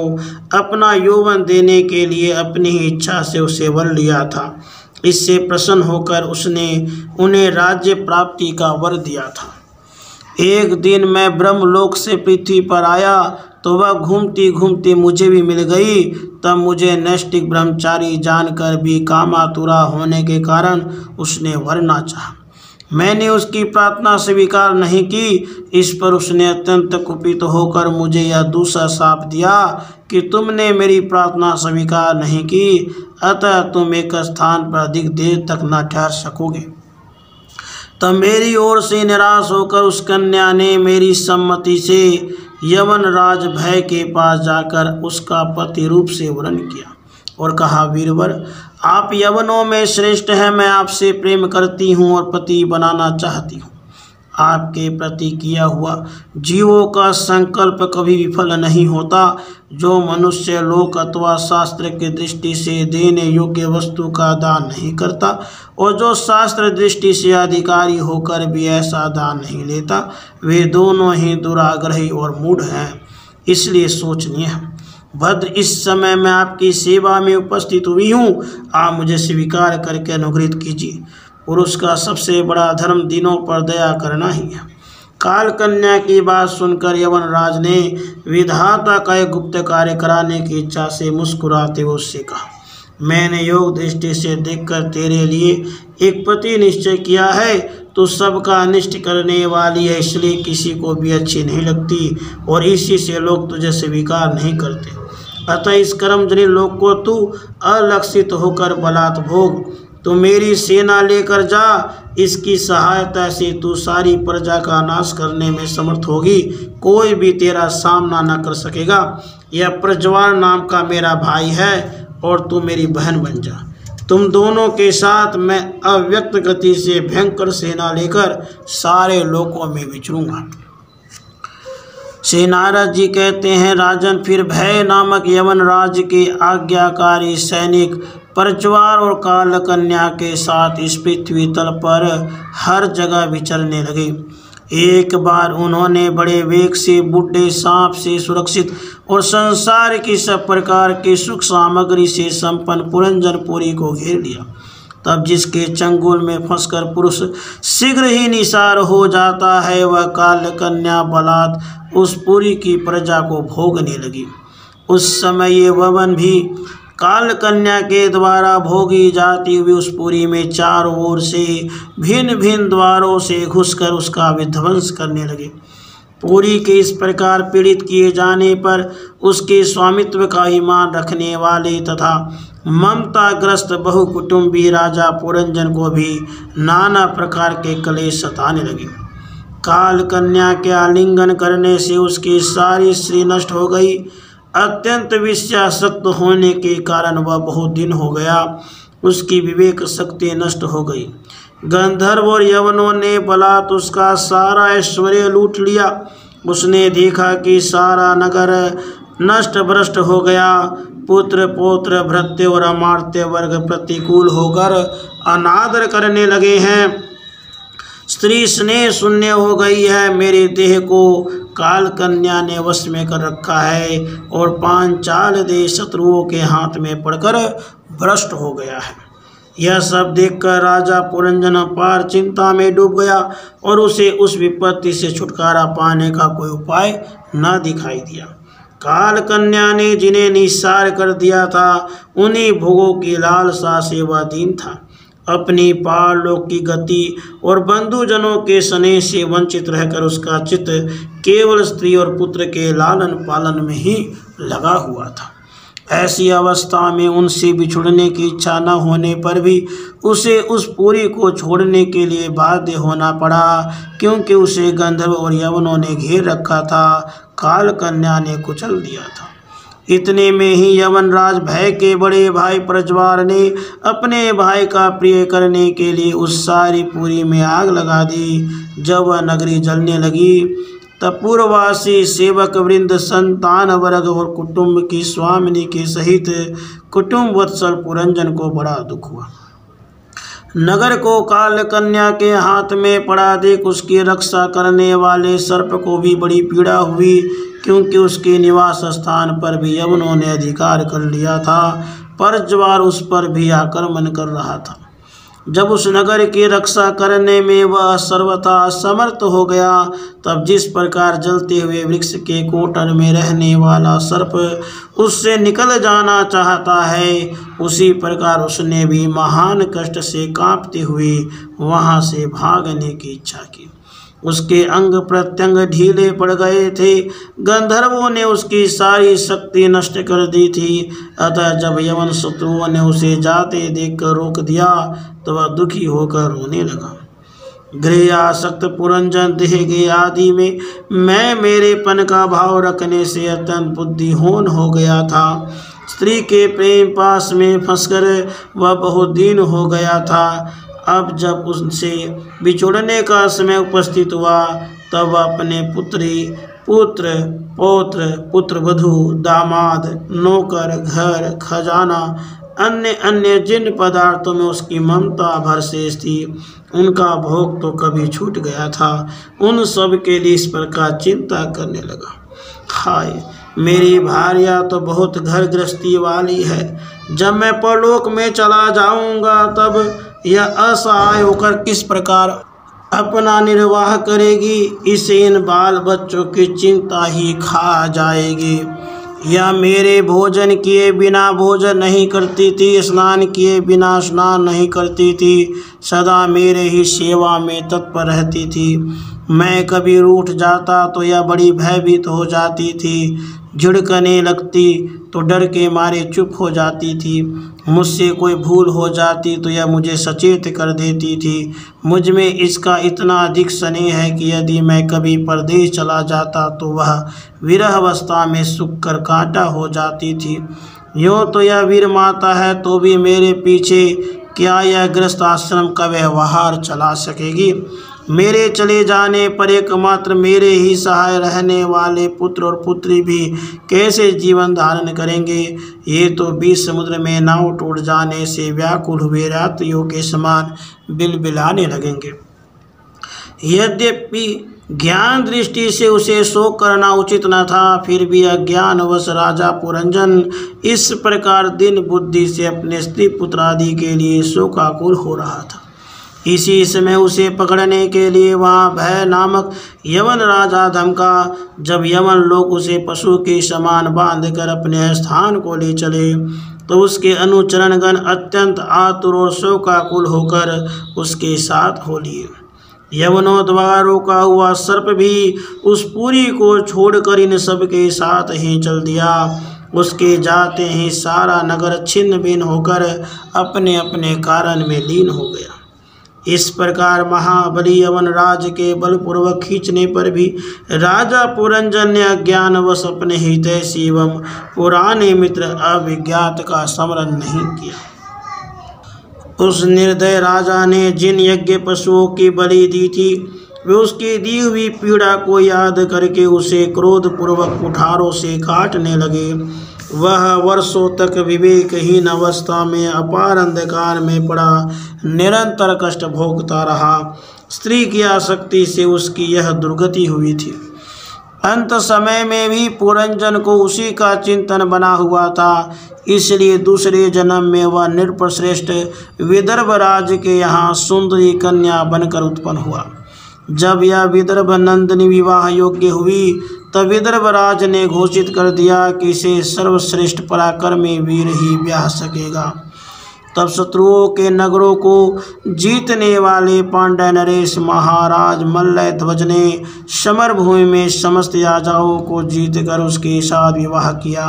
Speaker 1: अपना यौवन देने के लिए अपनी ही इच्छा से उसे वर लिया था। इससे प्रसन्न होकर उसने उन्हें राज्य प्राप्ति का वर दिया था। एक दिन मैं ब्रह्मलोक से पृथ्वी पर आया तो वह घूमती घूमती मुझे भी मिल गई। तब मुझे नैष्ठिक ब्रह्मचारी जानकर भी कामातुरा होने के कारण उसने वरना चाहा। मैंने उसकी प्रार्थना स्वीकार नहीं की। इस पर उसने अत्यंत कुपित होकर मुझे यह दूसरा शाप दिया कि तुमने मेरी प्रार्थना स्वीकार नहीं की, अतः तुम एक स्थान पर अधिक देर तक न ठहर सकोगे। तब मेरी ओर से निराश होकर उस कन्या ने मेरी सम्मति से यवन राज भय के पास जाकर उसका पति रूप से वर्ण किया और कहा, वीरवर, आप यवनों में श्रेष्ठ हैं। मैं आपसे प्रेम करती हूँ और पति बनाना चाहती हूँ। आपके प्रति किया हुआ जीवों का संकल्प कभी विफल नहीं होता। जो मनुष्य लोक अथवा शास्त्र की दृष्टि से देने योग्य वस्तु का दान नहीं करता और जो शास्त्र दृष्टि से अधिकारी होकर भी ऐसा दान नहीं लेता, वे दोनों ही दुराग्रही और मूढ़ हैं। इसलिए सोचनीय है। भद्र, इस समय मैं आपकी सेवा में उपस्थित हुई हूँ, आप मुझे स्वीकार करके अनुग्रहित कीजिए। पुरुष का सबसे बड़ा धर्म दिनों पर दया करना ही है। काल कन्या की बात सुनकर यवन राज ने विधाता का एक गुप्त कार्य कराने की इच्छा से मुस्कुराते हुए उससे कहा, मैंने योग दृष्टि से देखकर तेरे लिए एक पति निश्चय किया है। तो सबका अनिष्ट करने वाली है, इसलिए किसी को भी अच्छी नहीं लगती और इसी से लोग तुझे स्वीकार नहीं करते। अतः इस कर्मजनी लोक को तू अलक्षित होकर बलात् भोग। तू मेरी सेना लेकर जा, इसकी सहायता से तू सारी प्रजा का नाश करने में समर्थ होगी, कोई भी तेरा सामना न कर सकेगा। यह प्रज्वाल नाम का मेरा भाई है और तू मेरी बहन बन जा। तुम दोनों के साथ मैं अव्यक्त गति से भयंकर सेना लेकर सारे लोकों में विचरूंगा। श्री नारद जी कहते हैं, राजन, फिर भय नामक यवन राज्य के आज्ञाकारी सैनिक प्रज्वाल और कालकन्या के साथ इस पृथ्वी तल पर हर जगह विचरने लगे। एक बार उन्होंने बड़े वेग से बूढ़े सांप से सुरक्षित और संसार की सब प्रकार की सुख सामग्री से संपन्न पुरंजनपुरी को घेर लिया। तब जिसके चंगुल में फंसकर पुरुष शीघ्र ही निसार हो जाता है, वह कालकन्या बलात् उस पुरी की प्रजा को भोगने लगी। उस समय ये ववन भी कालकन्या के द्वारा भोगी जाती हुई उस पुरी में चारों ओर से भिन्न भिन्न द्वारों से घुसकर उसका विध्वंस करने लगे। पुरी के इस प्रकार पीड़ित किए जाने पर उसके स्वामित्व का ईमान रखने वाले तथा ममताग्रस्त बहुकुटुंबी राजा पुरंजन को भी नाना प्रकार के क्लेश सताने लगे। कालकन्या के आलिंगन करने से उसकी सारी स्त्री नष्ट हो गई। अत्यंत विषयासक्त होने के कारण वह बहुत दिन हो गया, उसकी विवेक शक्ति नष्ट हो गई। गंधर्व और यवनों ने बलात् उसका सारा ऐश्वर्य लूट लिया। उसने देखा कि सारा नगर नष्ट भ्रष्ट हो गया। पुत्र पौत्र भृत्य और अमात्य वर्ग प्रतिकूल होकर अनादर करने लगे हैं। स्त्री स्नेह शून्य हो गई है। मेरे देह को कालकन्या ने वश में कर रखा है और पांचाल देश शत्रुओं के हाथ में पड़कर भ्रष्ट हो गया है। यह सब देखकर राजा पुरंजन अपार चिंता में डूब गया और उसे उस विपत्ति से छुटकारा पाने का कोई उपाय न दिखाई दिया। कालकन्या ने जिन्हें निस्सार कर दिया था, उन्हीं भोगों की लालसा से वह दीन था। अपनी पारलोक की गति और बंधुजनों के स्नेह से वंचित रहकर उसका चित्त केवल स्त्री और पुत्र के लालन पालन में ही लगा हुआ था। ऐसी अवस्था में उनसे बिछुड़ने की इच्छा न होने पर भी उसे उस पुरी को छोड़ने के लिए बाध्य होना पड़ा, क्योंकि उसे गंधर्व और यवनों ने घेर रखा था, कालकन्या ने कुचल दिया था। इतने में ही यवनराज भय के बड़े भाई प्रज्वाल ने अपने भाई का प्रिय करने के लिए उस सारी पुरी में आग लगा दी। जब वह नगरी जलने लगी तब पूर्ववासी सेवक वृंद, संतान वर्ग और कुटुंब की स्वामिनी के सहित कुटुंब वत्सल पुरंजन को बड़ा दुख हुआ। नगर को कालकन्या के हाथ में पड़ा देख उसकी रक्षा करने वाले सर्प को भी बड़ी पीड़ा हुई, क्योंकि उसके निवास स्थान पर भी यवनों ने अधिकार कर लिया था। प्रज्वाल उस पर भी आक्रमण कर रहा था। जब उस नगर की रक्षा करने में वह सर्वथा असमर्थ हो गया, तब जिस प्रकार जलते हुए वृक्ष के कोटर में रहने वाला सर्प उससे निकल जाना चाहता है, उसी प्रकार उसने भी महान कष्ट से कांपते हुए वहां से भागने की इच्छा की। उसके अंग प्रत्यंग ढीले पड़ गए थे। गंधर्वों ने उसकी सारी शक्ति नष्ट कर दी थी। अतः जब यवन शत्रुओं ने उसे जाते देखकर रोक दिया तो वह दुखी होकर रोने लगा। गृह आसक्त पुरंजन देह के आदि में मैं मेरेपन का भाव रखने से अत्यंत बुद्धिहीन हो गया था। स्त्री के प्रेम पास में फंसकर वह बहुत दीन हो गया था। अब जब उनसे बिछुड़ने का समय उपस्थित हुआ, तब अपने पुत्री, पुत्र, पौत्र, पुत्रवधू, दामाद, नौकर, घर, खजाना, अन्य अन्य जिन पदार्थों में उसकी ममता भरसेस थी, उनका भोग तो कभी छूट गया था, उन सब के लिए इस प्रकार चिंता करने लगा। हाय, मेरी भार्या तो बहुत घर गृहस्थी वाली है। जब मैं परलोक में चला जाऊंगा तब यह असहाय होकर किस प्रकार अपना निर्वाह करेगी, इसे इन बाल बच्चों की चिंता ही खा जाएगी। यह मेरे भोजन किए बिना भोजन नहीं करती थी, स्नान किए बिना स्नान नहीं करती थी, सदा मेरे ही सेवा में तत्पर रहती थी। मैं कभी रूठ जाता तो यह बड़ी भयभीत हो जाती थी, झिड़कने लगती तो डर के मारे चुप हो जाती थी। मुझसे कोई भूल हो जाती तो यह मुझे सचेत कर देती थी। मुझ में इसका इतना अधिक स्नेह है कि यदि मैं कभी परदेश चला जाता तो वह विरह अवस्था में सूख कर कांटा हो जाती थी। यूँ तो यह वीर माता है तो भी मेरे पीछे क्या यह गृहस्थ आश्रम का व्यवहार चला सकेगी? मेरे चले जाने पर एकमात्र मेरे ही सहाय रहने वाले पुत्र और पुत्री भी कैसे जीवन धारण करेंगे? ये तो बीच समुद्र में नाव टूट जाने से व्याकुल हुए यात्रियों के समान बिलबिलाने लगेंगे। यद्यपि ज्ञान दृष्टि से उसे शोक करना उचित न था, फिर भी अज्ञानवश राजा पुरंजन इस प्रकार दिन बुद्धि से अपने स्त्री पुत्र आदि के लिए शोकाकुल हो रहा था। इसी समय उसे पकड़ने के लिए वहाँ भय नामक यवन राजा धमका। जब यवन लोग उसे पशु के समान बांधकर अपने स्थान को ले चले तो उसके अनुचरणगण अत्यंत आतुर और शोकाकुल होकर उसके साथ हो लिए। यवनों द्वारा रोका हुआ सर्प भी उस पुरी को छोड़कर इन सब के साथ ही चल दिया। उसके जाते ही सारा नगर छिन्न भिन्न होकर अपने अपने कारण में लीन हो गया। इस प्रकार महाबली यवन राज के बलपूर्वक खींचने पर भी राजा पुरंजन ने अज्ञानवश अपने हितैषी एवं पुराने मित्र अभिज्ञात का स्मरण नहीं किया। उस निर्दय राजा ने जिन यज्ञ पशुओं की बलि दी थी वे उसकी दी हुई पीड़ा को याद करके उसे क्रोधपूर्वक कुठारों से काटने लगे। वह वर्षों तक विवेकहीन अवस्था में अपार अंधकार में पड़ा निरंतर कष्ट भोगता रहा। स्त्री की आसक्ति से उसकी यह दुर्गति हुई थी। अंत समय में भी पुरंजन को उसी का चिंतन बना हुआ था, इसलिए दूसरे जन्म में वह नृपश्रेष्ठ विदर्भ राज के यहाँ सुंदरी कन्या बनकर उत्पन्न हुआ। जब यह विदर्भ नंदिनी विवाह योग्य हुई तब विदर्भ राज ने घोषित कर दिया कि इसे सर्वश्रेष्ठ पराक्रमी वीर ही ब्याह सकेगा। तब शत्रुओं के नगरों को जीतने वाले पांड्य नरेश महाराज मल्लध्वज ने समर भूमि में समस्त राजाओं को जीतकर उसके साथ विवाह किया।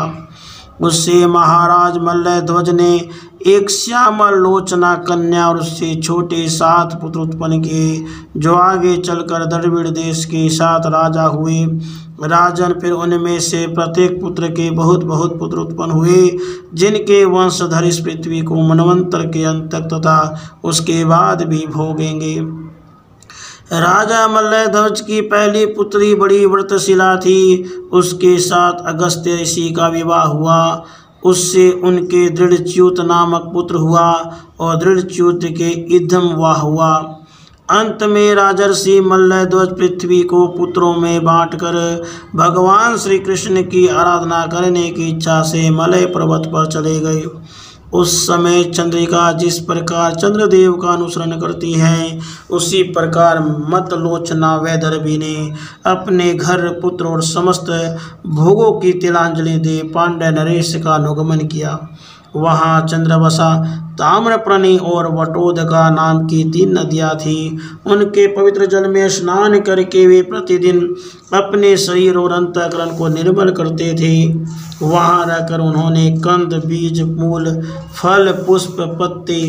Speaker 1: उससे महाराज मल्लध्वज ने एक श्यामल लोचना कन्या और उससे छोटे 7 पुत्र उत्पन्न किए, जो आगे चलकर द्रविड़ देश के 7 राजा हुए। राजन फिर उनमें से प्रत्येक पुत्र के बहुत बहुत पुत्र उत्पन्न हुए, जिनके वंशधर इस पृथ्वी को मनवंतर के अंत तक तथा उसके बाद भी भोगेंगे। राजा मल्लध्वज की पहली पुत्री बड़ी व्रतशिला थी। उसके साथ अगस्त्य ऋषि का विवाह हुआ। उससे उनके दृढ़च्युत नामक पुत्र हुआ और दृढ़च्युत के इद्धमवाह हुआ। अंत में राजर्षि मल्लध्वज पृथ्वी को पुत्रों में बांटकर भगवान श्री कृष्ण की आराधना करने की इच्छा से मलय पर्वत पर चले गए। उस समय चंद्रिका जिस प्रकार चंद्रदेव का अनुसरण करती है, उसी प्रकार मतलोचना वैदर्भी ने अपने घर पुत्र और समस्त भोगों की तिलांजलि दे पांड्य नरेश का अनुगमन किया। वहाँ चंद्रवसा, ताम्रप्रणी और वटोदका नाम की 3 नदियाँ थीं। उनके पवित्र जल में स्नान करके वे प्रतिदिन अपने शरीर और अंतःकरण को निर्मल करते थे। वहाँ रहकर उन्होंने कंद, बीज, मूल, फल, पुष्प, पत्ते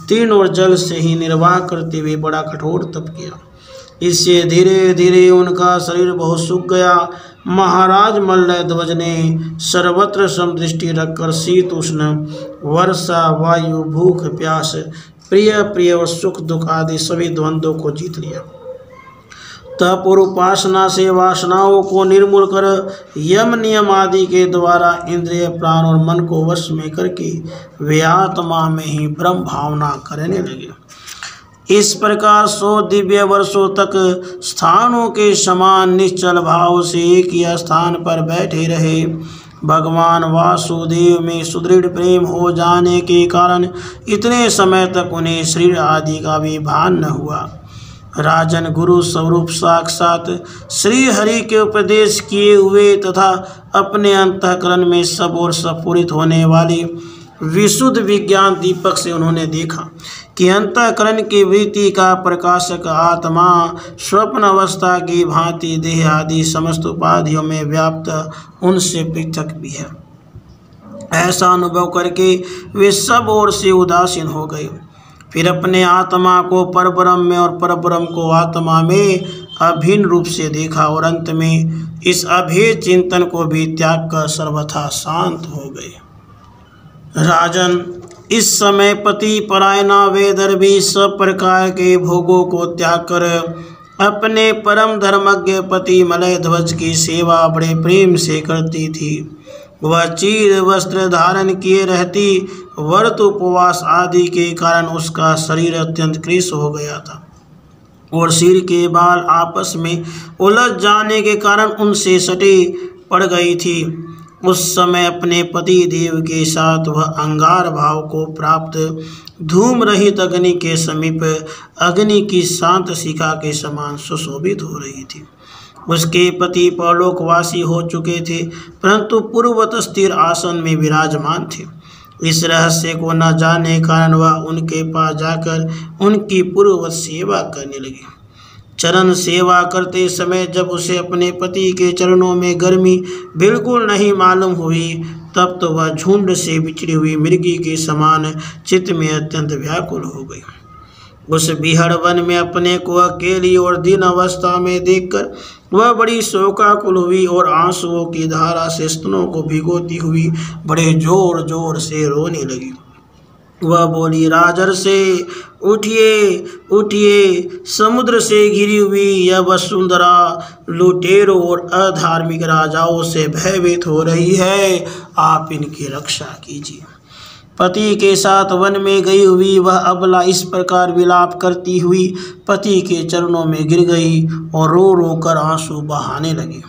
Speaker 1: तीनों जल से ही निर्वाह करते हुए बड़ा कठोर तप किया। इससे धीरे धीरे उनका शरीर बहुत सूख गया। महाराज मल्लध्वज ने सर्वत्र समदृष्टि रखकर शीत उष्ण, वर्षा, वायु, भूख प्यास, प्रिय प्रिय और सुख दुख आदि सभी द्वंद्वों को जीत लिया। तप और उपासना से वासनाओं को निर्मूल कर यम नियम आदि के द्वारा इंद्रिय, प्राण और मन को वश में करके वे आत्मा में ही ब्रह्म भावना करने लगे। इस प्रकार 100 दिव्य वर्षों तक स्थानों के समान निश्चल भाव से एक ही स्थान पर बैठे रहे। भगवान वासुदेव में सुदृढ़ प्रेम हो जाने के कारण इतने समय तक उन्हें शरीर आदि का भी भान न हुआ। राजन गुरु स्वरूप साक्षात श्री हरि के उपदेश किए हुए तथा अपने अंतःकरण में सब और स्फुरित होने वाली विशुद्ध विज्ञान दीपक से उन्होंने देखा कि अंतःकरण की वृत्ति का प्रकाशक आत्मा स्वप्न अवस्था की भांति देह आदि समस्त उपाधियों में व्याप्त उनसे पृथक भी है। ऐसा अनुभव करके वे सब ओर से उदासीन हो गए। फिर अपने आत्मा को परब्रह्म में और परब्रह्म को आत्मा में अभिन्न रूप से देखा और अंत में इस अभेद चिंतन को भी त्याग कर सर्वथा शांत हो गए। राजन, इस समय पति परायणा वेदर्भी सब प्रकार के भोगों को त्याग कर अपने परम धर्मज्ञ पति मलय ध्वज की सेवा बड़े प्रेम से करती थी। वह चीर वस्त्र धारण किए रहती, व्रत उपवास आदि के कारण उसका शरीर अत्यंत कृश हो गया था और सिर के बाल आपस में उलझ जाने के कारण उनसे सटे पड़ गई थी। उस समय अपने पति देव के साथ वह अंगार भाव को प्राप्त धूम रहित अग्नि के समीप अग्नि की शांत शिखा के समान सुशोभित हो रही थी। उसके पति परलोकवासी हो चुके थे, परंतु पूर्ववत स्थिर आसन में विराजमान थे। इस रहस्य को न जानने कारण वह उनके पास जाकर उनकी पूर्ववत सेवा करने लगी। चरण सेवा करते समय जब उसे अपने पति के चरणों में गर्मी बिल्कुल नहीं मालूम हुई, तब तो वह झुंड से बिछड़ी हुई मिर्गी के समान चित्त में अत्यंत व्याकुल हो गई। उस बिहड़ वन में अपने को अकेली और दीन अवस्था में देखकर वह बड़ी शोकाकुल हुई और आंसुओं की धारा से स्तनों को भिगोती हुई बड़े जोर जोर से रोने लगी। वह बोली, राजर्षे उठिए उठिए, समुद्र से घिरी हुई यह वसुंधरा लुटेरों और अधार्मिक राजाओं से भयभीत हो रही है, आप इनकी रक्षा कीजिए। पति के साथ वन में गई हुई वह अबला इस प्रकार विलाप करती हुई पति के चरणों में गिर गई और रो रो कर आंसू बहाने लगी।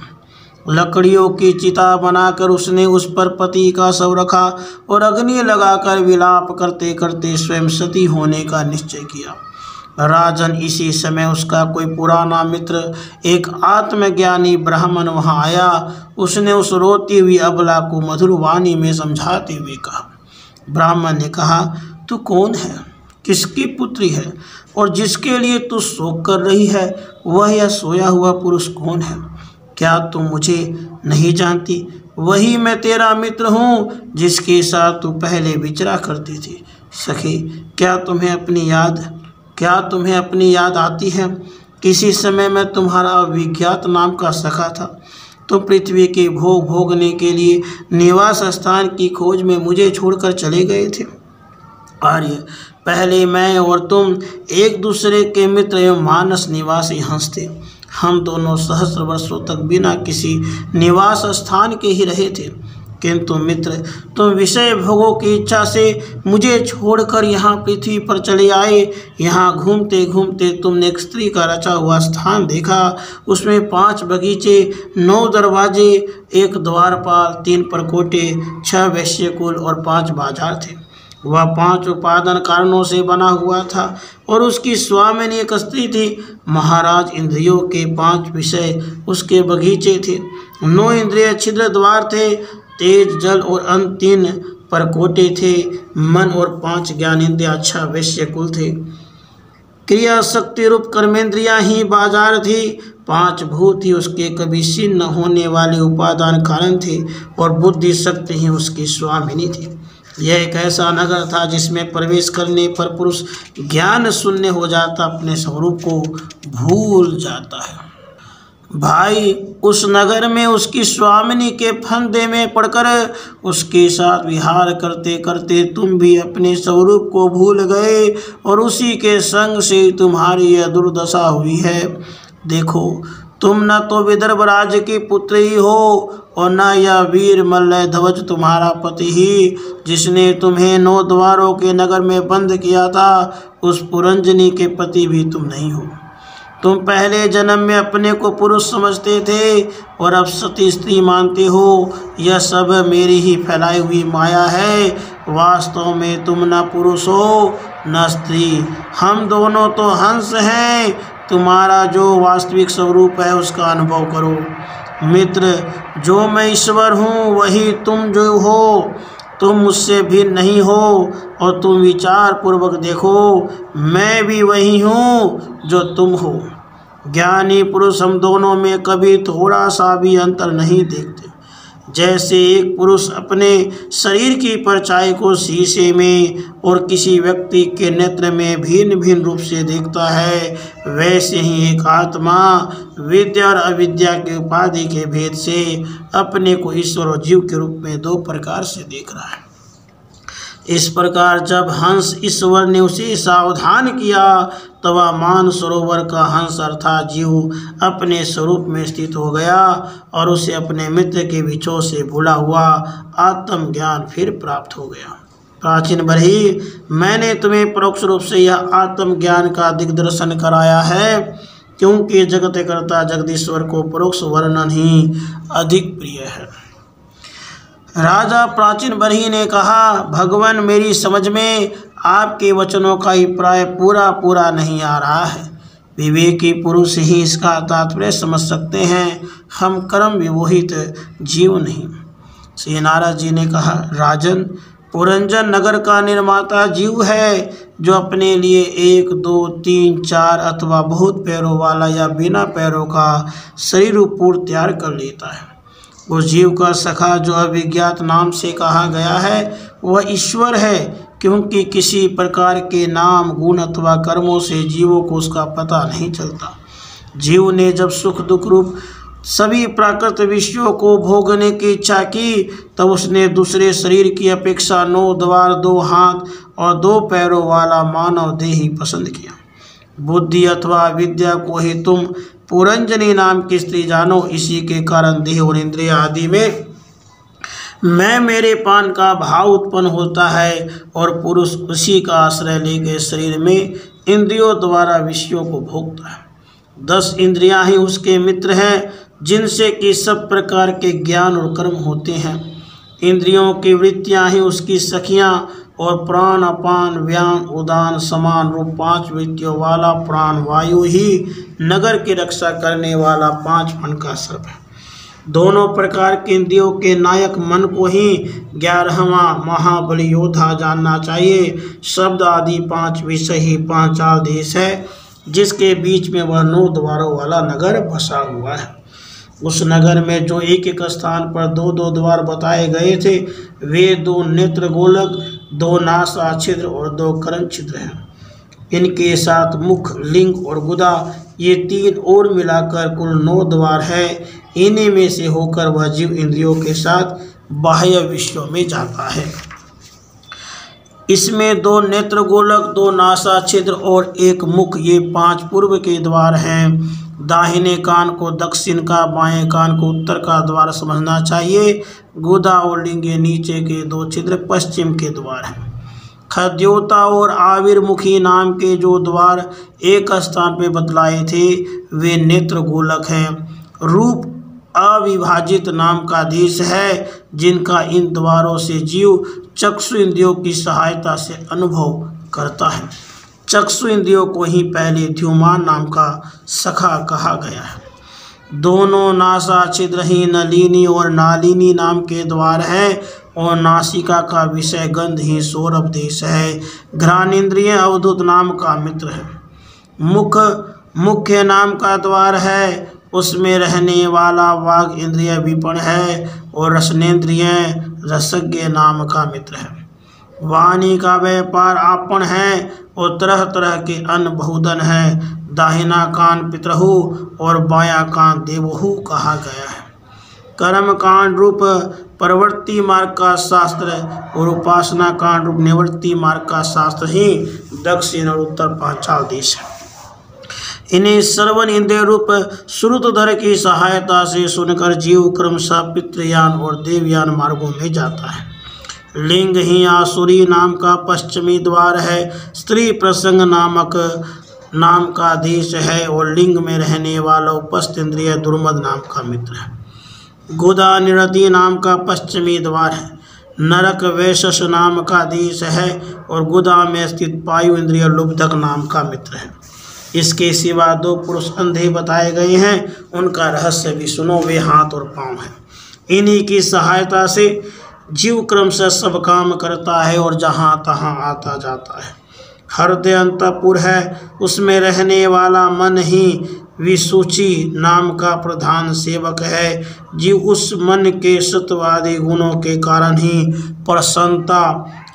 Speaker 1: लकड़ियों की चिता बनाकर उसने उस पर पति का शव रखा और अग्नि लगाकर विलाप करते करते स्वयं सती होने का निश्चय किया। राजन, इसी समय उसका कोई पुराना मित्र एक आत्मज्ञानी ब्राह्मण वहां आया। उसने उस रोती हुई अबला को मधुर वाणी में समझाते हुए कहा। ब्राह्मण ने कहा, तू कौन है, किसकी पुत्री है और जिसके लिए तू शोक कर रही है, वह यह सोया हुआ पुरुष कौन है? क्या तुम मुझे नहीं जानती? वही मैं तेरा मित्र हूँ जिसके साथ तू पहले विचरा करती थी। सखी, क्या तुम्हें अपनी याद आती है? किसी समय मैं तुम्हारा अविज्ञात नाम का सखा था। तुम पृथ्वी के भोग भोगने के लिए निवास स्थान की खोज में मुझे छोड़कर चले गए थे। आर्य, पहले मैं और तुम एक दूसरे के मित्र एवं मानस निवासी हंस थे। हम दोनों सहस्र वर्षों तक बिना किसी निवास स्थान के ही रहे थे, किंतु मित्र, तुम विषय भोगों की इच्छा से मुझे छोड़कर यहाँ पृथ्वी पर चले आए। यहाँ घूमते घूमते तुमने एक स्त्री का रचा हुआ स्थान देखा। उसमें 5 बगीचे, 9 दरवाजे, 1 द्वारपाल, 3 परकोटे, 6 वैश्यकुल और 5 बाजार थे। वह 5 उपादान कारणों से बना हुआ था और उसकी स्वामिनी एक स्त्री थी। महाराज, इंद्रियों के 5 विषय उसके बगीचे थे, 9 इंद्रिय छिद्र द्वार थे, तेज, जल और अन्न 3 परकोटे थे, मन और 5 ज्ञानेंद्रियाँ 6 वैश्यकुल थे, क्रिया शक्ति रूप कर्मेंद्रियाँ ही बाजार थी, 5 भूत ही उसके कभी क्षीण न होने वाले उपादान कारण थे और बुद्धि शक्ति ही उसकी स्वामिनी थी। यह एक ऐसा नगर था जिसमें प्रवेश करने पर पुरुष ज्ञान शून्य हो जाता, अपने स्वरूप को भूल जाता है। भाई, उस नगर में उसकी स्वामिनी के फंदे में पड़कर उसके साथ विहार करते करते तुम भी अपने स्वरूप को भूल गए और उसी के संग से तुम्हारी यह दुर्दशा हुई है। देखो, तुम न तो विदर्भ राज्य की पुत्री हो और न यह वीर मल्लय ध्वज तुम्हारा पति ही, जिसने तुम्हें 9 द्वारों के नगर में बंद किया था, उस पुरंजनी के पति भी तुम नहीं हो। तुम पहले जन्म में अपने को पुरुष समझते थे और अब सती स्त्री मानते हो। यह सब मेरी ही फैलाई हुई माया है। वास्तव में तुम न पुरुष हो न स्त्री, हम दोनों तो हंस हैं। तुम्हारा जो वास्तविक स्वरूप है उसका अनुभव करो। मित्र, जो मैं ईश्वर हूँ वही तुम जो हो, तुम मुझसे भिन्न नहीं हो। और तुम विचार पूर्वक देखो, मैं भी वही हूँ जो तुम हो। ज्ञानी पुरुष हम दोनों में कभी थोड़ा सा भी अंतर नहीं देखते। जैसे एक पुरुष अपने शरीर की परछाई को शीशे में और किसी व्यक्ति के नेत्र में भिन्न भिन्न रूप से देखता है, वैसे ही एक आत्मा विद्या और अविद्या के उपाधि के भेद से अपने को ईश्वर और जीव के रूप में दो प्रकार से देख रहा है। इस प्रकार जब हंस ईश्वर ने उसे सावधान किया तब मान सरोवर का हंस अर्थात जीव अपने स्वरूप में स्थित हो गया और उसे अपने मित्र के बिछोह से भूला हुआ आत्म ज्ञान फिर प्राप्त हो गया। प्राचीन बरही, मैंने तुम्हें परोक्ष रूप से यह आत्म ज्ञान का दिग्दर्शन कराया है, क्योंकि जगतकर्ता जगदीश्वर को परोक्ष वर्णन ही अधिक प्रिय है। राजा प्राचीन बरही ने कहा, भगवान मेरी समझ में आपके वचनों का अभिप्राय पूरा नहीं आ रहा है। विवेकी पुरुष ही इसका तात्पर्य समझ सकते हैं, हम कर्म विमोहित जीव नहीं। श्री नारद जी ने कहा, राजन, पुरंजन नगर का निर्माता जीव है, जो अपने लिए 1, 2, 3, 4 अथवा बहुत पैरों वाला या बिना पैरों का शरीर पूर्ण तैयार कर लेता है। उस जीव का सखा जो अभिज्ञात नाम से कहा गया है वह ईश्वर है, क्योंकि किसी प्रकार के नाम गुण अथवा कर्मों से जीवों को उसका पता नहीं चलता। जीव ने जब सुख दुख रूप सभी प्राकृत विषयों को भोगने की इच्छा की तब उसने दूसरे शरीर की अपेक्षा 9 द्वार 2 हाथ और 2 पैरों वाला मानव देह ही पसंद किया। बुद्धि अथवा विद्या को ही तुम पुरंजनी नाम की स्त्री जानो, इसी के कारण देह और इंद्रिय आदि में मैं मेरे पान का भाव उत्पन्न होता है और पुरुष उसी का आश्रय लेकर शरीर में इंद्रियों द्वारा विषयों को भोगता है। 10 इंद्रियां ही उसके मित्र हैं, जिनसे कि सब प्रकार के ज्ञान और कर्म होते हैं। इंद्रियों की वृत्तियां ही उसकी सखियां और प्राण अपान व्यान उदान समान रूप 5 वृत्तियों वाला प्राण वायु ही नगर की रक्षा करने वाला 5 फण का सर्प है। दोनों प्रकार के इंद्रियों के नायक मन को ही 11वां महाबली योद्धा जानना चाहिए। शब्द आदि 5 विषय ही 5 देश है, जिसके बीच में वह 9 द्वारों वाला नगर बसा हुआ है। उस नगर में जो एक स्थान पर 2 द्वार बताए गए थे, वे 2 नेत्र गोलक, 2 नासा छिद्र और 2 कर्ण छिद्र हैं। इनके साथ मुख, लिंग और गुदा, ये 3 और मिलाकर कुल 9 द्वार है। इन्हीं में से होकर वह जीव इंद्रियों के साथ बाह्य विषयों में जाता है। इसमें 2 नेत्र गोलक, 2 नासा छिद्र और 1 मुख, ये 5 पूर्व के द्वार हैं। दाहिने कान को दक्षिण का, बाएं कान को उत्तर का द्वार समझना चाहिए। गुदा और लिंग नीचे के 2 छिद्र पश्चिम के द्वार हैं। खद्योता और आविर्मुखी नाम के जो द्वार एक स्थान पे बतलाए थे, वे नेत्र गोलक हैं। रूप अविभाजित नाम का देश है, जिनका इन द्वारों से जीव चक्षु इंद्रियों की सहायता से अनुभव करता है। चक्षु इंद्रियों को ही पहले द्युमान नाम का सखा कहा गया है। दोनों नासा छिद्र ही नलिनी और नालिनी नाम के द्वार हैं और नासिका का विषय गंध ही सौरभ देश है। घ्राणेन्द्रिय अवधूत नाम का मित्र है। मुख मुख्य नाम का द्वार है, उसमें रहने वाला वाग इंद्रिय विपण है और रसनेन्द्रिय रसज्ञ नाम का मित्र है। वाणी का व्यापार आपन है और तरह तरह के अन्न बहुधन है। दाहिना कान पितृहु और बायां कान देवहु कहा गया है। कर्म कांड रूप प्रवृत्ति मार्ग का शास्त्र और उपासना कांड रूप निवृत्ति मार्ग का शास्त्र ही दक्षिण और उत्तर पांचाल देश है। इन्हें श्रवण इंद्रिय रूप श्रुतधर की सहायता से सुनकर जीव क्रमशः पितृयान और देवयान मार्गों में जाता है। लिंग ही आसुरी नाम का पश्चिमी द्वार है। स्त्री प्रसंग नामक नाम का देश है और लिंग में रहने वाला उपस्थ इंद्रिय दुर्मद नाम का मित्र है। गुदा निरति नाम का पश्चिमी द्वार है। नरक वैशस नाम का देश है और गुदा में स्थित पायु इंद्रिय लुब्धक नाम का मित्र है। इसके सिवा 2 पुरुष अंधे बताए गए हैं, उनका रहस्य भी सुनो, वे हाथ और पाँव हैं। इन्हीं की सहायता से जीव क्रमशः सब काम करता है और जहाँ तहाँ आता जाता है। हृदय अंतःपुर है, उसमें रहने वाला मन ही विसूची नाम का प्रधान सेवक है। जीव उस मन के सत्वादी गुणों के कारण ही प्रसन्नता,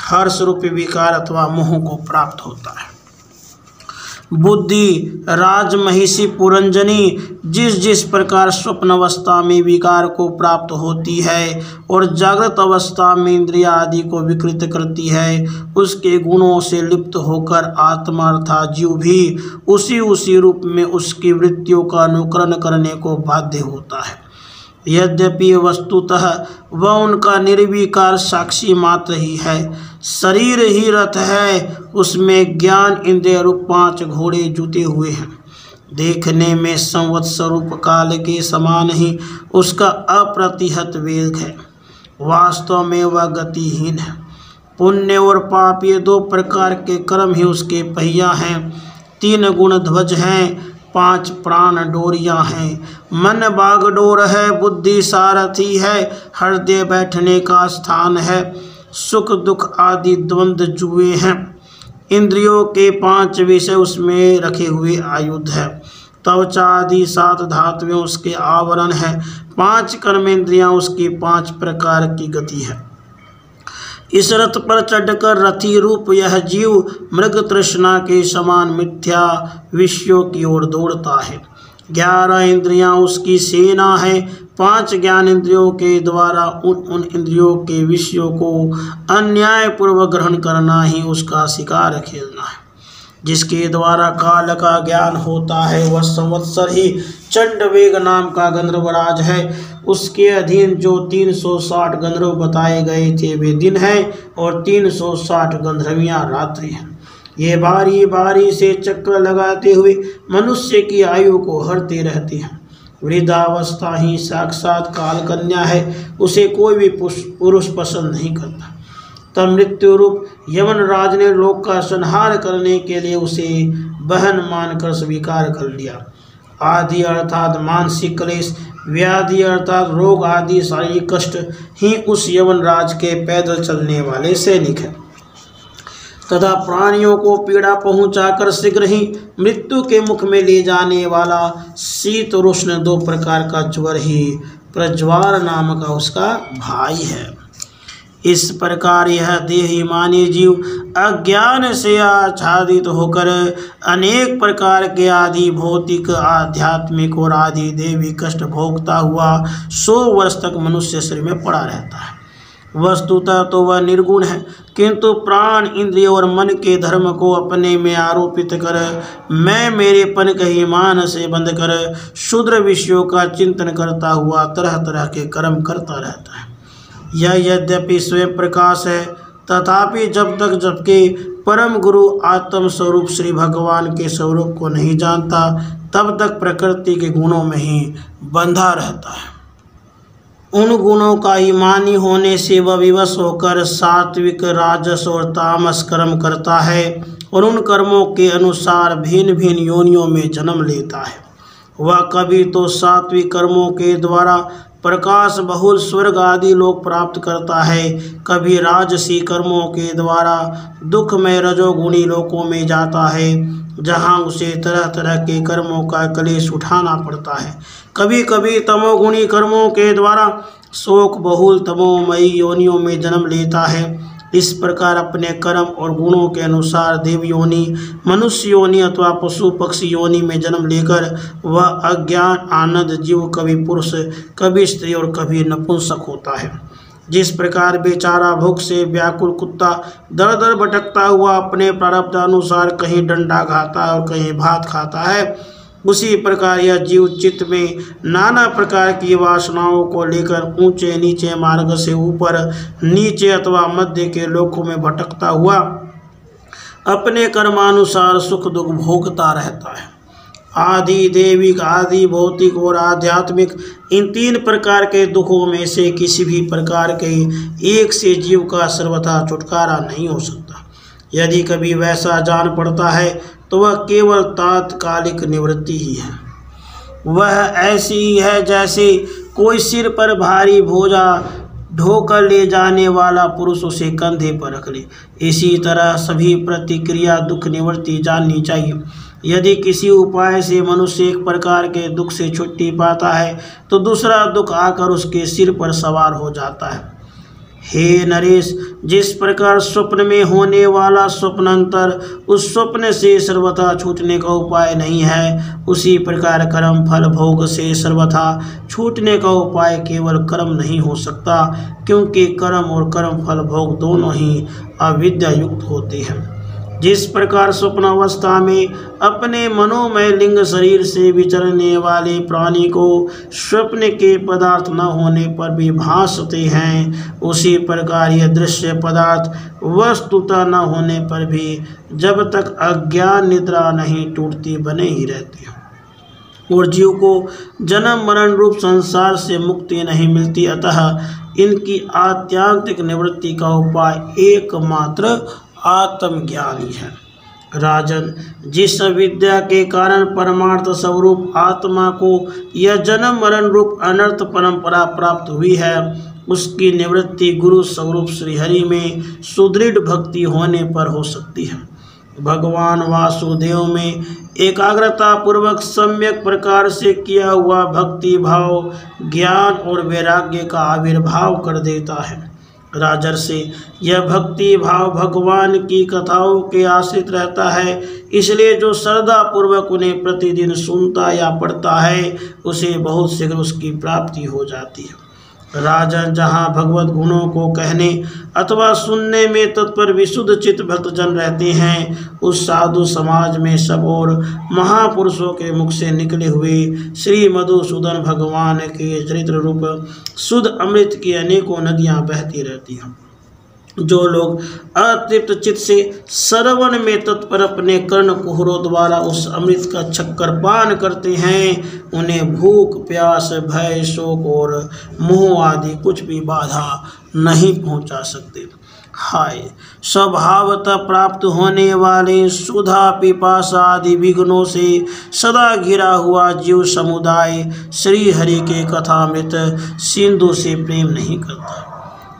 Speaker 1: हर्ष रूपी विकार अथवा मोह को प्राप्त होता है। बुद्धि राजमहिषी पुरंजनी जिस जिस प्रकार स्वप्न अवस्था में विकार को प्राप्त होती है और जागृत अवस्था में इंद्रिया आदि को विकृत करती है, उसके गुणों से लिप्त होकर आत्मा अर्थात जीव भी उसी रूप में उसकी वृत्तियों का अनुकरण करने को बाध्य होता है। यद्यपि वस्तुतः वह उनका निर्विकार साक्षी मात्र ही है। शरीर ही रथ है, उसमें ज्ञान इंद्रिय रूप 5 घोड़े जुटे हुए हैं। देखने में संवत्सर रूप काल के समान ही उसका अप्रतिहत वेग है, वास्तव में वह गतिहीन है। पुण्य और पाप ये 2 प्रकार के कर्म ही उसके पहिया हैं। 3 गुण ध्वज हैं, 5 प्राण डोरियां हैं। मन बागडोर है, बुद्धि सारथी है, हृदय बैठने का स्थान है, सुख दुख आदि द्वंद्व जुए हैं। इंद्रियों के 5 विषय उसमें रखे हुए आयुध है। त्वचा आदि 7 धातुएं उसके आवरण है। 5 कर्मेंद्रियां उसकी 5 प्रकार की गति है। इस रथ पर चढ़कर रथी रूप यह जीव मृग तृष्णा के समान मिथ्या विषयों की ओर दौड़ता है। 11 इंद्रियां उसकी सेना है। 5 ज्ञान इंद्रियों के द्वारा उन इंद्रियों के विषयों को अन्यायपूर्वक ग्रहण करना ही उसका शिकार खेलना है। जिसके द्वारा काल का ज्ञान होता है वह संवत्सर ही चंडवेग नाम का गंधर्वराज है। उसके अधीन जो 360 गंधर्व बताए गए थे वे दिन हैं और 360 गंधर्वियाँ रात्रि हैं। ये बारी बारी से चक्कर लगाते हुए मनुष्य की आयु को हरते रहते हैं। वृद्धावस्था ही साक्षात काल कन्या है, उसे कोई भी पुरुष पसंद नहीं करता। तब मृत्यु रूप यमन राज ने लोक का संहार करने के लिए उसे बहन मानकर स्वीकार कर लिया। आदि अर्थात मानसिक क्लेश, व्याधि अर्थात रोग आदि शारीरिक कष्ट ही उस यमन राज के पैदल चलने वाले सैनिक हैं तथा प्राणियों को पीड़ा पहुंचाकर शीघ्र ही मृत्यु के मुख में ले जाने वाला शीत और उष्ण 2 प्रकार का ज्वर ही प्रज्वार नाम का उसका भाई है। इस प्रकार यह देहिमानी जीव अज्ञान से आच्छादित होकर अनेक प्रकार के आदि भौतिक, आध्यात्मिक और आदि देवी कष्ट भोगता हुआ 100 वर्ष तक मनुष्य शरीर में पड़ा रहता है। वस्तुतः तो वह निर्गुण है, किंतु प्राण, इंद्रिय और मन के धर्म को अपने में आरोपित कर मैं मेरेपन के ईमान से बंध कर शूद्र विषयों का चिंतन करता हुआ तरह तरह के कर्म करता रहता है। यह यद्यपि स्वयं प्रकाश है, तथापि जब तक जबकि परम गुरु आत्म स्वरूप श्री भगवान के स्वरूप को नहीं जानता तब तक प्रकृति के गुणों में ही बंधा रहता है। उन गुणों का ईमानी होने से वह विवश होकर सात्विक, राजस और तामस कर्म करता है और उन कर्मों के अनुसार भिन्न भिन्न योनियों में जन्म लेता है। वह कभी तो सात्विक कर्मों के द्वारा प्रकाश बहुल स्वर्ग आदि लोक प्राप्त करता है, कभी राजसी कर्मों के द्वारा दुखमय रजोगुणी लोकों में जाता है जहाँ उसे तरह तरह के कर्मों का क्लेश उठाना पड़ता है। कभी कभी तमोगुणी कर्मों के द्वारा शोक बहुल तमोमयी योनियों में जन्म लेता है। इस प्रकार अपने कर्म और गुणों के अनुसार देव योनि, मनुष्य योनि अथवा पशु पक्षी योनि में जन्म लेकर वह अज्ञान आनंद जीव कभी पुरुष, कभी स्त्री और कभी नपुंसक होता है। जिस प्रकार बेचारा भूख से व्याकुल कुत्ता दर दर भटकता हुआ अपने प्रारब्ध अनुसार कहीं डंडा खाता है और कहीं भात खाता है, उसी प्रकार यह जीव चित्त में नाना प्रकार की वासनाओं को लेकर ऊंचे नीचे मार्ग से ऊपर नीचे अथवा मध्य के लोकों में भटकता हुआ अपने कर्मानुसार सुख दुख भोगता रहता है। आदि देविक, आदि भौतिक और आध्यात्मिक इन 3 प्रकार के दुखों में से किसी भी प्रकार के एक से जीव का सर्वथा छुटकारा नहीं हो सकता। यदि कभी वैसा जान पड़ता है तो वह केवल तात्कालिक निवृत्ति ही है। वह ऐसी ही है जैसे कोई सिर पर भारी बोझा ढोकर ले जाने वाला पुरुष उसे कंधे पर रख ले। इसी तरह सभी प्रतिक्रिया दुख निवृत्ति जाननी चाहिए। यदि किसी उपाय से मनुष्य एक प्रकार के दुख से छुट्टी पाता है तो दूसरा दुख आकर उसके सिर पर सवार हो जाता है। हे नरेश, जिस प्रकार स्वप्न में होने वाला स्वप्नांतर उस स्वप्न से सर्वथा छूटने का उपाय नहीं है, उसी प्रकार कर्म फल भोग से सर्वथा छूटने का उपाय केवल कर्म नहीं हो सकता, क्योंकि कर्म और कर्म फल भोग दोनों ही अविद्या युक्त होते हैं। जिस प्रकार स्वप्नावस्था में अपने मनोमय लिंग शरीर से विचरने वाले प्राणी को स्वप्न के पदार्थ न होने पर भी भासते हैं, उसी प्रकार यह दृश्य पदार्थ वस्तुतः न होने पर भी जब तक अज्ञान निद्रा नहीं टूटती बने ही रहते हैं और जीव को जन्म मरण रूप संसार से मुक्ति नहीं मिलती। अतः इनकी आत्यांतिक निवृत्ति का उपाय एकमात्र आत्मज्ञान ही है। राजन, जिस अविद्या के कारण परमार्थ स्वरूप आत्मा को यह जन्म मरण रूप अनर्थ परंपरा प्राप्त हुई है, उसकी निवृत्ति गुरु स्वरूप श्रीहरि में सुदृढ़ भक्ति होने पर हो सकती है। भगवान वासुदेव में एकाग्रता पूर्वक सम्यक प्रकार से किया हुआ भक्ति भाव ज्ञान और वैराग्य का आविर्भाव कर देता है। राजर्षि, यह भक्ति भाव भगवान की कथाओं के आश्रित रहता है, इसलिए जो श्रद्धा पूर्वक उन्हें प्रतिदिन सुनता या पढ़ता है उसे बहुत शीघ्र उसकी प्राप्ति हो जाती है। राजन, जहाँ भगवत गुणों को कहने अथवा सुनने में तत्पर विशुद्ध चित्त भक्तजन रहते हैं, उस साधु समाज में सब और महापुरुषों के मुख से निकले हुए श्री मधुसूदन भगवान के चरित्र रूप शुद्ध अमृत की अनेकों नदियाँ बहती रहती हैं। जो लोग अतृप्त चित्त से श्रवण में तत्पर अपने कर्ण कुहरों द्वारा उस अमृत का चक्कर पान करते हैं, उन्हें भूख प्यास भय शोक और मोह आदि कुछ भी बाधा नहीं पहुंचा सकते। हाय, स्वभावतः प्राप्त होने वाले सुधा पिपासा आदि विघ्नों से सदा घिरा हुआ जीव समुदाय श्री हरि के कथामृत सिंधु से प्रेम नहीं करता।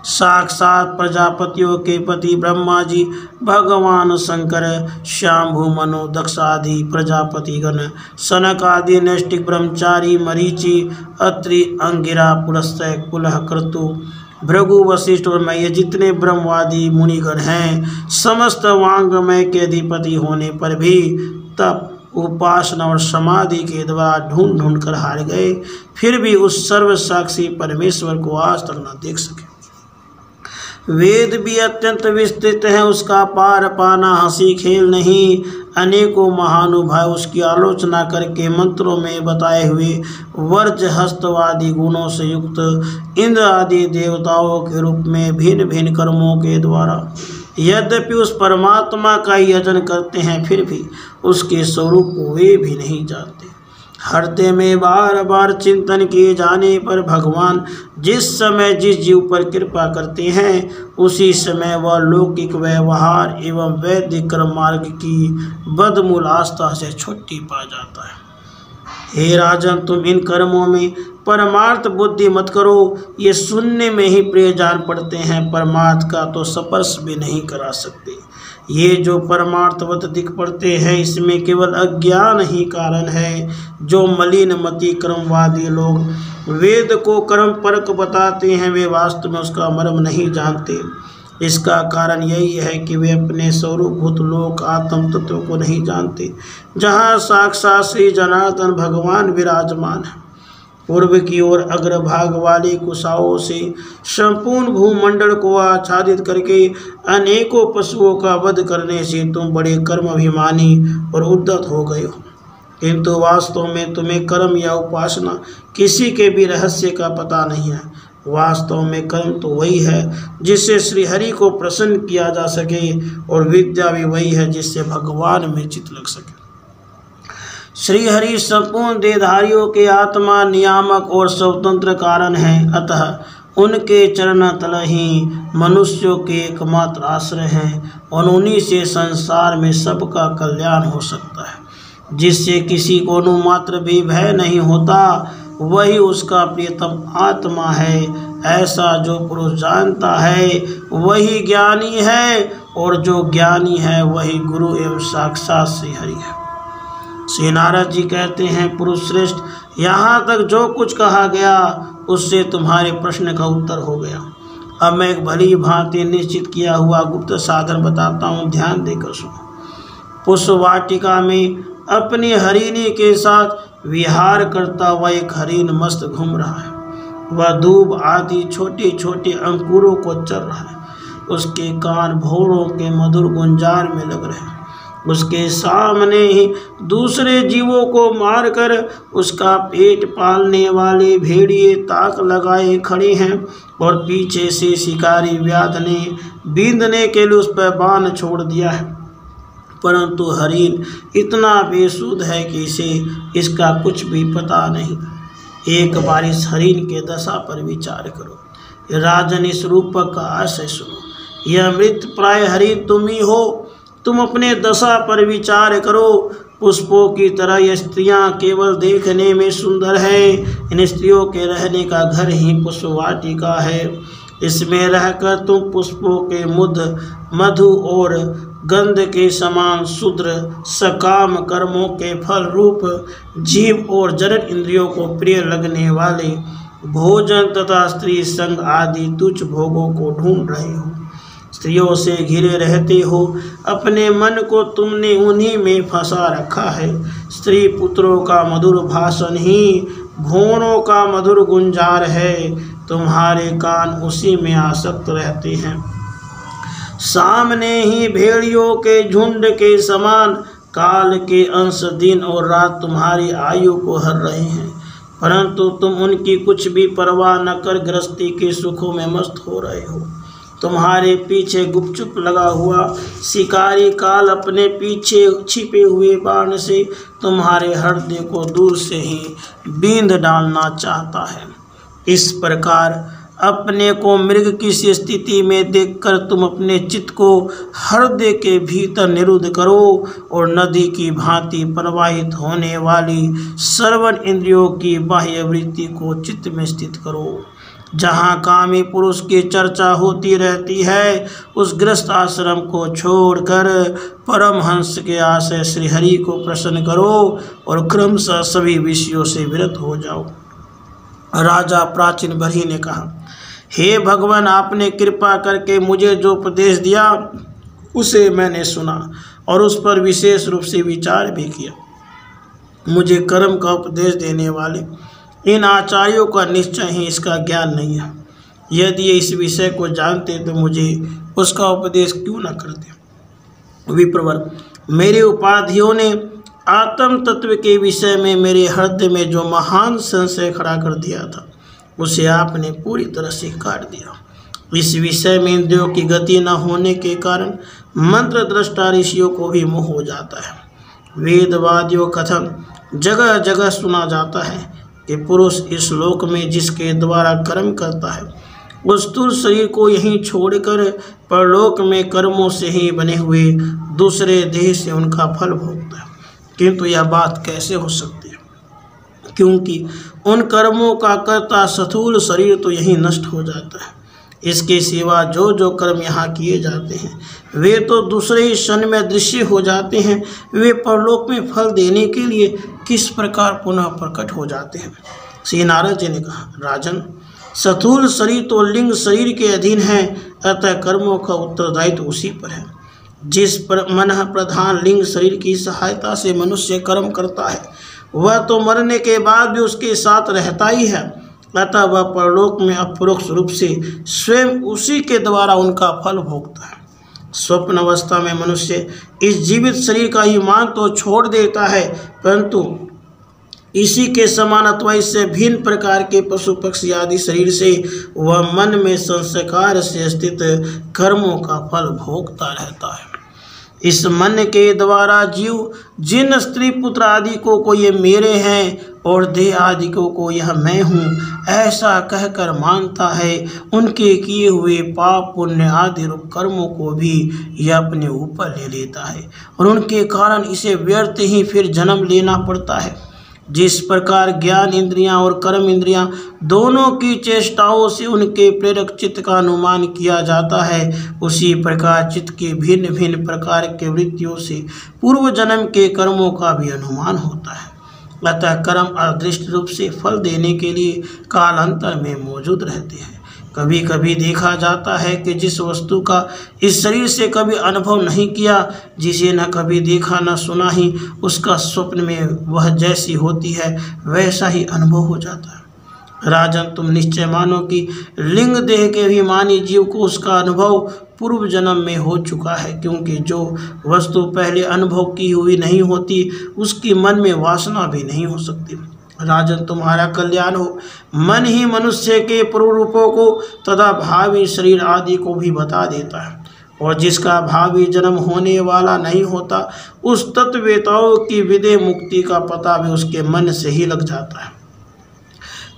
Speaker 1: साक्षात प्रजापतियों के पति ब्रह्मा जी, भगवान शंकर, शाम्भु मनु दक्ष आदि प्रजापतिगण, सनक आदि नैष्टिक ब्रह्मचारी, मरीचि, अत्रि, अंगिरा, पुलस्त्य, कुलह, क्रतु, भृगु, वशिष्ठ और मैं, ये जितने ब्रह्मवादी मुनिगण हैं, समस्त वांगमय के अधिपति होने पर भी तप उपासना और समाधि के द्वारा ढूंढ ढूंढ कर हार गए, फिर भी उस सर्वसाक्षी परमेश्वर को आज तक न देख सके। वेद भी अत्यंत विस्तृत है, उसका पार पाना हंसी खेल नहीं। अनेकों महानुभाव उसकी आलोचना करके मंत्रों में बताए हुए वर्ज हस्तवादी गुणों से युक्त इंद्र आदि देवताओं के रूप में भिन्न भिन्न कर्मों के द्वारा यद्यपि उस परमात्मा का ही यजन करते हैं, फिर भी उसके स्वरूप को वे भी नहीं जानते। हृदय में बार बार चिंतन किए जाने पर भगवान जिस समय जिस जीव पर कृपा करते हैं, उसी समय वह लौकिक व्यवहार एवं वैदिक कर्म मार्ग की बदमूल आस्था से छुट्टी पा जाता है। हे राजन, तुम इन कर्मों में परमार्थ बुद्धि मत करो, ये सुनने में ही प्रिय जान पड़ते हैं, परमार्थ का तो स्पर्श भी नहीं करा सकते। ये जो परमार्थवत दिख पड़ते हैं, इसमें केवल अज्ञान ही कारण है। जो मलिन मति कर्मवादी लोग वेद को कर्म परक बताते हैं, वे वास्तव में उसका मर्म नहीं जानते। इसका कारण यही है कि वे अपने स्वरूपभूत लोक आत्म तत्व को नहीं जानते, जहाँ साक्षात श्री जनार्दन भगवान विराजमान है। पूर्व की ओर अग्रभाग वाली कुशाओं से संपूर्ण भूमंडल को आच्छादित करके अनेकों पशुओं का वध करने से तुम बड़े कर्माभिमानी और उद्धत हो गए हो, किंतु वास्तव में तुम्हें कर्म या उपासना किसी के भी रहस्य का पता नहीं है। वास्तव में कर्म तो वही है जिससे श्रीहरि को प्रसन्न किया जा सके, और विद्या भी वही है जिससे भगवान में चित्त लग सके। श्रीहरि संपूर्ण देहधारियों के आत्मा नियामक और स्वतंत्र कारण हैं, अतः उनके चरण तल ही मनुष्यों के एकमात्र आश्रय हैं, और उन्हीं से संसार में सबका कल्याण हो सकता है। जिससे किसी को अनुमात्र भी भय नहीं होता, वही उसका प्रियतम आत्मा है। ऐसा जो पुरुष जानता है वही ज्ञानी है, और जो ज्ञानी है वही गुरु एवं साक्षात श्री हरि है। श्री नारद जी कहते हैं, पुरुष श्रेष्ठ, यहाँ तक जो कुछ कहा गया उससे तुम्हारे प्रश्न का उत्तर हो गया। अब मैं एक भली भांति निश्चित किया हुआ गुप्त साधन बताता हूँ, ध्यान देकर सुनो। पुष्प वाटिका में अपनी हरिणी के साथ विहार करता हुआ एक हरिण मस्त घूम रहा है। वह दूब आदि छोटे छोटे अंकुरों को चर रहा है। उसके कान भौरों के मधुर गुंजार में लग रहे हैं। उसके सामने ही दूसरे जीवों को मारकर उसका पेट पालने वाले भेड़िए ताक लगाए खड़े हैं, और पीछे से शिकारी व्याध ने बींधने के लिए उस पर बाण छोड़ दिया है। परंतु हरिण इतना बेसुध है कि इसे इसका कुछ भी पता नहीं। एक बार इस हरिण के दशा पर विचार करो। राजन, इस रूपक का आशय सुनो। यह मृत प्राय हरिण तुम ही हो। तुम अपने दशा पर विचार करो। पुष्पों की तरह ये स्त्रियां केवल देखने में सुंदर है। इन स्त्रियों के रहने का घर ही पुष्प वाटिका है। इसमें रहकर तुम पुष्पों के मधु और गंध के समान शुद्र सकाम कर्मों के फल रूप जीव और जनन इंद्रियों को प्रिय लगने वाले भोजन तथा स्त्री संग आदि तुच्छ भोगों को ढूंढ रहे हो। स्त्रियों से घिरे रहते हो। अपने मन को तुमने उन्हीं में फंसा रखा है। स्त्री पुत्रों का मधुर भाषण ही भौरों का मधुर गुंजार है। तुम्हारे कान उसी में आसक्त रहते हैं। सामने ही भेड़ियों के झुंड के समान काल के अंश दिन और रात तुम्हारी आयु को हर रहे हैं, परंतु तुम उनकी कुछ भी परवाह न कर गृहस्थी के सुखों में मस्त हो रहे हो। तुम्हारे पीछे गुपचुप लगा हुआ शिकारी काल अपने पीछे छिपे हुए बाण से तुम्हारे हृदय को दूर से ही बींध डालना चाहता है। इस प्रकार अपने को मृग की सी स्थिति में देखकर तुम अपने चित्त को हृदय के भीतर निरुद्ध करो और नदी की भांति प्रवाहित होने वाली श्रवण इंद्रियों की बाह्य वृत्ति को चित्त में स्थित करो। जहाँ कामी पुरुष की चर्चा होती रहती है, उस गृहस्थ आश्रम को छोड़कर परमहंस के आशय श्री हरि को प्रसन्न करो और क्रमशः सभी विषयों से विरत हो जाओ। राजा प्राचीन भरी ने कहा, हे भगवान, आपने कृपा करके मुझे जो उपदेश दिया उसे मैंने सुना और उस पर विशेष रूप से विचार भी किया। मुझे कर्म का उपदेश देने वाले इन आचार्यों का निश्चय ही इसका ज्ञान नहीं है। यदि ये इस विषय को जानते तो मुझे उसका उपदेश क्यों न करते। विप्रवर, मेरे उपाधियों ने आत्म तत्व के विषय में मेरे हृदय में जो महान संशय खड़ा कर दिया था उसे आपने पूरी तरह से काट दिया। इस विषय में इंद्रियों की गति न होने के कारण मंत्र दृष्टा ऋषियों को भी मोह हो जाता है। वेदवादियों कथन जगह जगह सुना जाता है कि पुरुष इस लोक में जिसके द्वारा कर्म करता है उस स्थूल शरीर को यहीं छोड़कर परलोक में कर्मों से ही बने हुए दूसरे देह से उनका फल भोगता है। किंतु यह बात कैसे हो सकती है, क्योंकि उन कर्मों का कर्ता स्थूल शरीर तो यहीं नष्ट हो जाता है। इसके सिवा जो जो कर्म यहाँ किए जाते हैं वे तो दूसरे ही क्षण में दृश्य हो जाते हैं। वे परलोक में फल देने के लिए किस प्रकार पुनः प्रकट हो जाते हैं। श्री नारद जी ने कहा, राजन, स्थूल शरीर तो लिंग शरीर के अधीन है, अतः कर्मों का उत्तरदायित्व उसी पर है। जिस पर मन प्रधान लिंग शरीर की सहायता से मनुष्य कर्म करता है वह तो मरने के बाद भी उसके साथ रहता ही है, अतः वह परलोक में अपरोक्ष रूप से स्वयं उसी के द्वारा उनका फल भोगता है। स्वप्न अवस्था में मनुष्य इस जीवित शरीर का ईमान तो छोड़ देता है, परंतु इसी के समान अथवा इससे भिन्न प्रकार के पशु पक्षी आदि शरीर से वह मन में संस्कार से स्थित कर्मों का फल भोगता रहता है। इस मन के द्वारा जीव जिन स्त्री पुत्र आदि को ये मेरे हैं और देह आदि को यह मैं हूँ ऐसा कहकर मानता है, उनके किए हुए पाप पुण्य आदि रूप कर्मों को भी यह अपने ऊपर ले लेता है और उनके कारण इसे व्यर्थ ही फिर जन्म लेना पड़ता है। जिस प्रकार ज्ञान इंद्रियां और कर्म इंद्रियां दोनों की चेष्टाओं से उनके प्रेरक चित्त का अनुमान किया जाता है, उसी प्रकार चित्त के भिन्न भिन्न प्रकार के वृत्तियों से पूर्व जन्म के कर्मों का भी अनुमान होता है। अतः कर्म अदृष्ट रूप से फल देने के लिए कालांतर में मौजूद रहते हैं। कभी कभी देखा जाता है कि जिस वस्तु का इस शरीर से कभी अनुभव नहीं किया, जिसे न कभी देखा न सुना ही, उसका स्वप्न में वह जैसी होती है वैसा ही अनुभव हो जाता है। राजन, तुम निश्चय मानो कि लिंग देह के अभिमानी जीव को उसका अनुभव पूर्व जन्म में हो चुका है, क्योंकि जो वस्तु पहले अनुभव की हुई नहीं होती उसकी मन में वासना भी नहीं हो सकती। राजन, तुम्हारा कल्याण हो। मन ही मनुष्य के पूर्व रूपों को तथा भावी शरीर आदि को भी बता देता है, और जिसका भावी जन्म होने वाला नहीं होता उस तत्ववेताओं की विदेह मुक्ति का पता भी उसके मन से ही लग जाता है।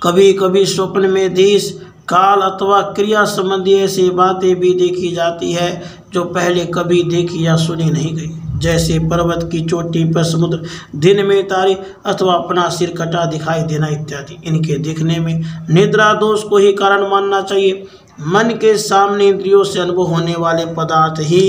Speaker 1: कभी कभी स्वप्न में देश, काल अथवा क्रिया संबंधी ऐसी बातें भी देखी जाती है जो पहले कभी देखी या सुनी नहीं गई, जैसे पर्वत की चोटी पर समुद्र, दिन में तारे अथवा अपना सिर कटा दिखाई देना इत्यादि। इनके दिखने में निद्रा दोष को ही कारण मानना चाहिए। मन के सामने इंद्रियों से अनुभव होने वाले पदार्थ ही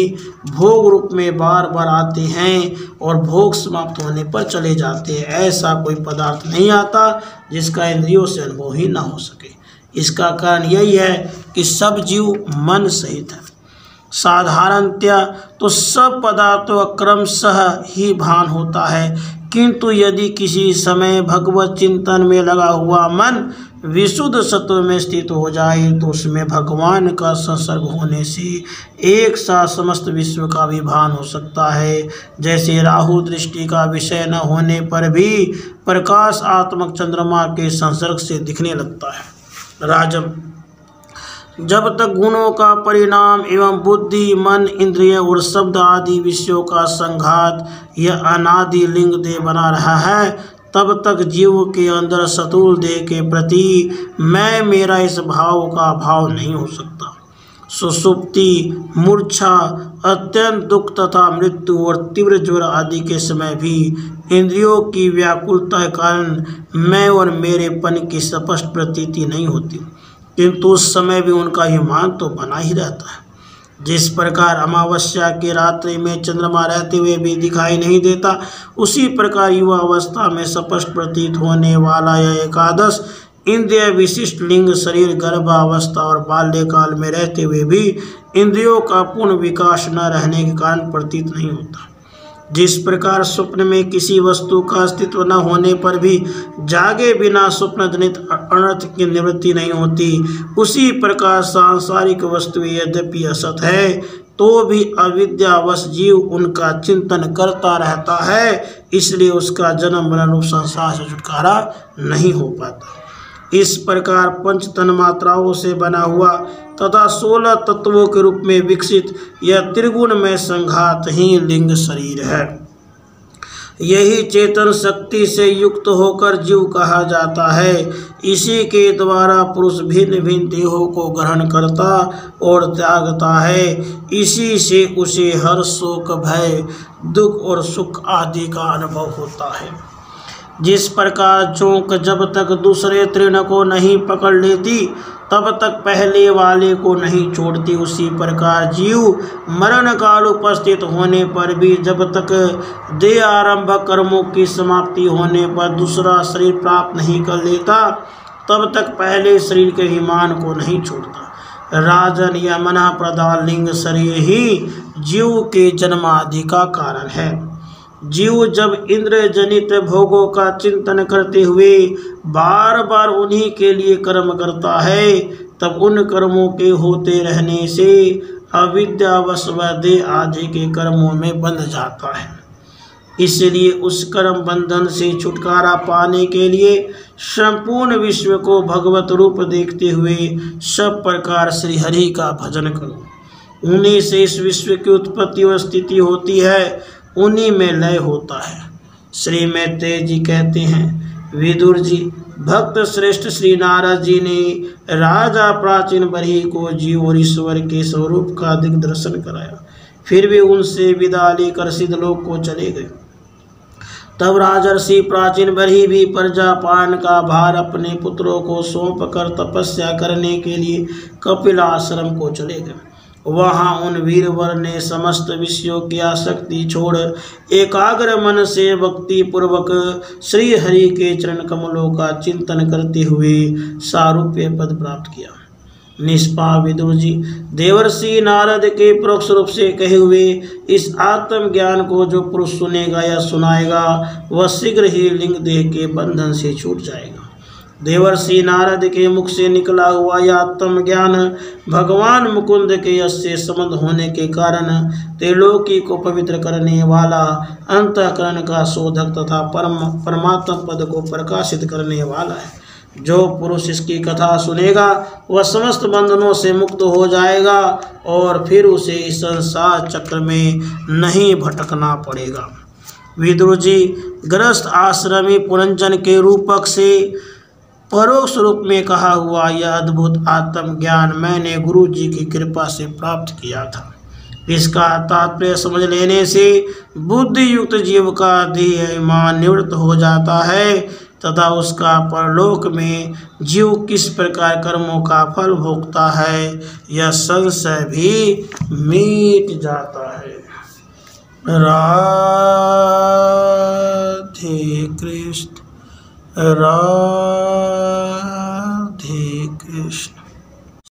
Speaker 1: भोग रूप में बार बार आते हैं और भोग समाप्त होने पर चले जाते हैं। ऐसा कोई पदार्थ नहीं आता जिसका इंद्रियों से अनुभव ही ना हो सके। इसका कारण यही है कि सब जीव मन सहित है। साधारणतया तो सब पदार्थों क्रमशः ही भान होता है, किंतु यदि किसी समय भगवत चिंतन में लगा हुआ मन विशुद्ध सत्व में स्थित हो जाए तो उसमें भगवान का संसर्ग होने से एक साथ समस्त विश्व का भी भान हो सकता है। जैसे राहु दृष्टि का विषय न होने पर भी प्रकाश आत्मक चंद्रमा के संसर्ग से दिखने लगता है। राजम, जब तक गुणों का परिणाम एवं बुद्धि, मन, इंद्रिय और शब्द आदि विषयों का संघात यह अनादि लिंग देह बना रहा है, तब तक जीव के अंदर सतूल देह के प्रति मैं मेरा इस भाव का भाव नहीं हो सकता। सुसुप्ति, मूर्छा, अत्यंत दुख तथा मृत्यु और तीव्र ज्वर आदि के समय भी इंद्रियों की व्याकुलता के कारण मैं और मेरेपन की स्पष्ट प्रतीति नहीं होती, किंतु उस समय भी उनका अभिमान तो बना ही रहता है। जिस प्रकार अमावस्या की रात्रि में चंद्रमा रहते हुए भी दिखाई नहीं देता, उसी प्रकार युवा अवस्था में स्पष्ट प्रतीत होने वाला यह एकादश इंद्रिय विशिष्ट लिंग शरीर गर्भावस्था और बाल्यकाल में रहते हुए भी इंद्रियों का पूर्ण विकास न रहने के कारण प्रतीत नहीं होता। जिस प्रकार स्वप्न में किसी वस्तु का अस्तित्व न होने पर भी जागे बिना स्वप्न जनित अनर्थ की निवृत्ति नहीं होती, उसी प्रकार सांसारिक वस्तु यद्यपि असत है तो भी अविद्यावश जीव उनका चिंतन करता रहता है, इसलिए उसका जन्म मरण रूप संसार से छुटकारा नहीं हो पाता। इस प्रकार पंच तन्मात्राओं से बना हुआ तथा 16 तत्वों के रूप में विकसित यह त्रिगुण में संघात ही लिंग शरीर है। यही चेतन शक्ति से युक्त होकर जीव कहा जाता है। इसी के द्वारा पुरुष भिन्न भिन्न देहों को ग्रहण करता और त्यागता है। इसी से उसे हर शोक, भय, दुख और सुख आदि का अनुभव होता है। जिस प्रकार चोंक जब तक दूसरे तृण को नहीं पकड़ लेती तब तक पहले वाले को नहीं छोड़ती, उसी प्रकार जीव मरण काल उपस्थित होने पर भी जब तक देह आरंभ कर्मों की समाप्ति होने पर दूसरा शरीर प्राप्त नहीं कर लेता तब तक पहले शरीर के अभिमान को नहीं छोड़ता। राजन, यह मना प्रधान लिंग शरीर ही जीव के जन्मादि का कारण है। जीव जब इंद्र जनित भोगों का चिंतन करते हुए बार बार उन्हीं के लिए कर्म करता है, तब उन कर्मों के होते रहने से अविद्यावश व देह आदि के कर्मों में बंध जाता है। इसलिए उस कर्म बंधन से छुटकारा पाने के लिए संपूर्ण विश्व को भगवत रूप देखते हुए सब प्रकार श्री हरि का भजन करो। उन्हीं से इस विश्व की उत्पत्ति और स्थिति होती है, उन्हीं में लय होता है। श्री मैत्रेय जी कहते हैं, विदुर जी, भक्त श्रेष्ठ श्री नारद जी ने राजा प्राचीन बरही को जीव और ईश्वर के स्वरूप का दिग्दर्शन कराया, फिर भी उनसे विदा लेकर सिद्धलोक को चले गए। तब राजर्षि प्राचीन बरही भी प्रजापालन का भार अपने पुत्रों को सौंप कर तपस्या करने के लिए कपिल आश्रम को चले गए। वहाँ उन वीरवर ने समस्त विषयों की आसक्ति छोड़ एकाग्र मन से भक्ति पूर्वक श्री हरि के चरण कमलों का चिंतन करते हुए सारूप्य पद प्राप्त किया। निष्पा विदुर जी, देवर्षि नारद के परोक्ष रूप से कहे हुए इस आत्म ज्ञान को जो पुरुष सुनेगा या सुनाएगा वह शीघ्र ही लिंग देह के बंधन से छूट जाएगा। देवर्षि नारद के मुख से निकला हुआ यह आत्म ज्ञान भगवान मुकुंद के यश से संबंध होने के कारण त्रिलोकी को पवित्र करने वाला, अंतःकरण का शोधक तथा परमात्मा पद को प्रकाशित करने वाला है। जो पुरुष इसकी कथा सुनेगा वह समस्त बंधनों से मुक्त हो जाएगा और फिर उसे इस संसार चक्र में नहीं भटकना पड़ेगा। विदुर जी, गृहस्थ आश्रमी पुरंजन के रूपक से परोक्ष रूप में कहा हुआ यह अद्भुत आत्म ज्ञान मैंने गुरु जी की कृपा से प्राप्त किया था। इसका तात्पर्य समझ लेने से बुद्धि युक्त जीव का देह अभिमान निवृत्त हो जाता है तथा उसका परलोक में जीव किस प्रकार कर्मों का फल भोगता है यह संशय भी मिट जाता है। राधे कृष्ण राधे।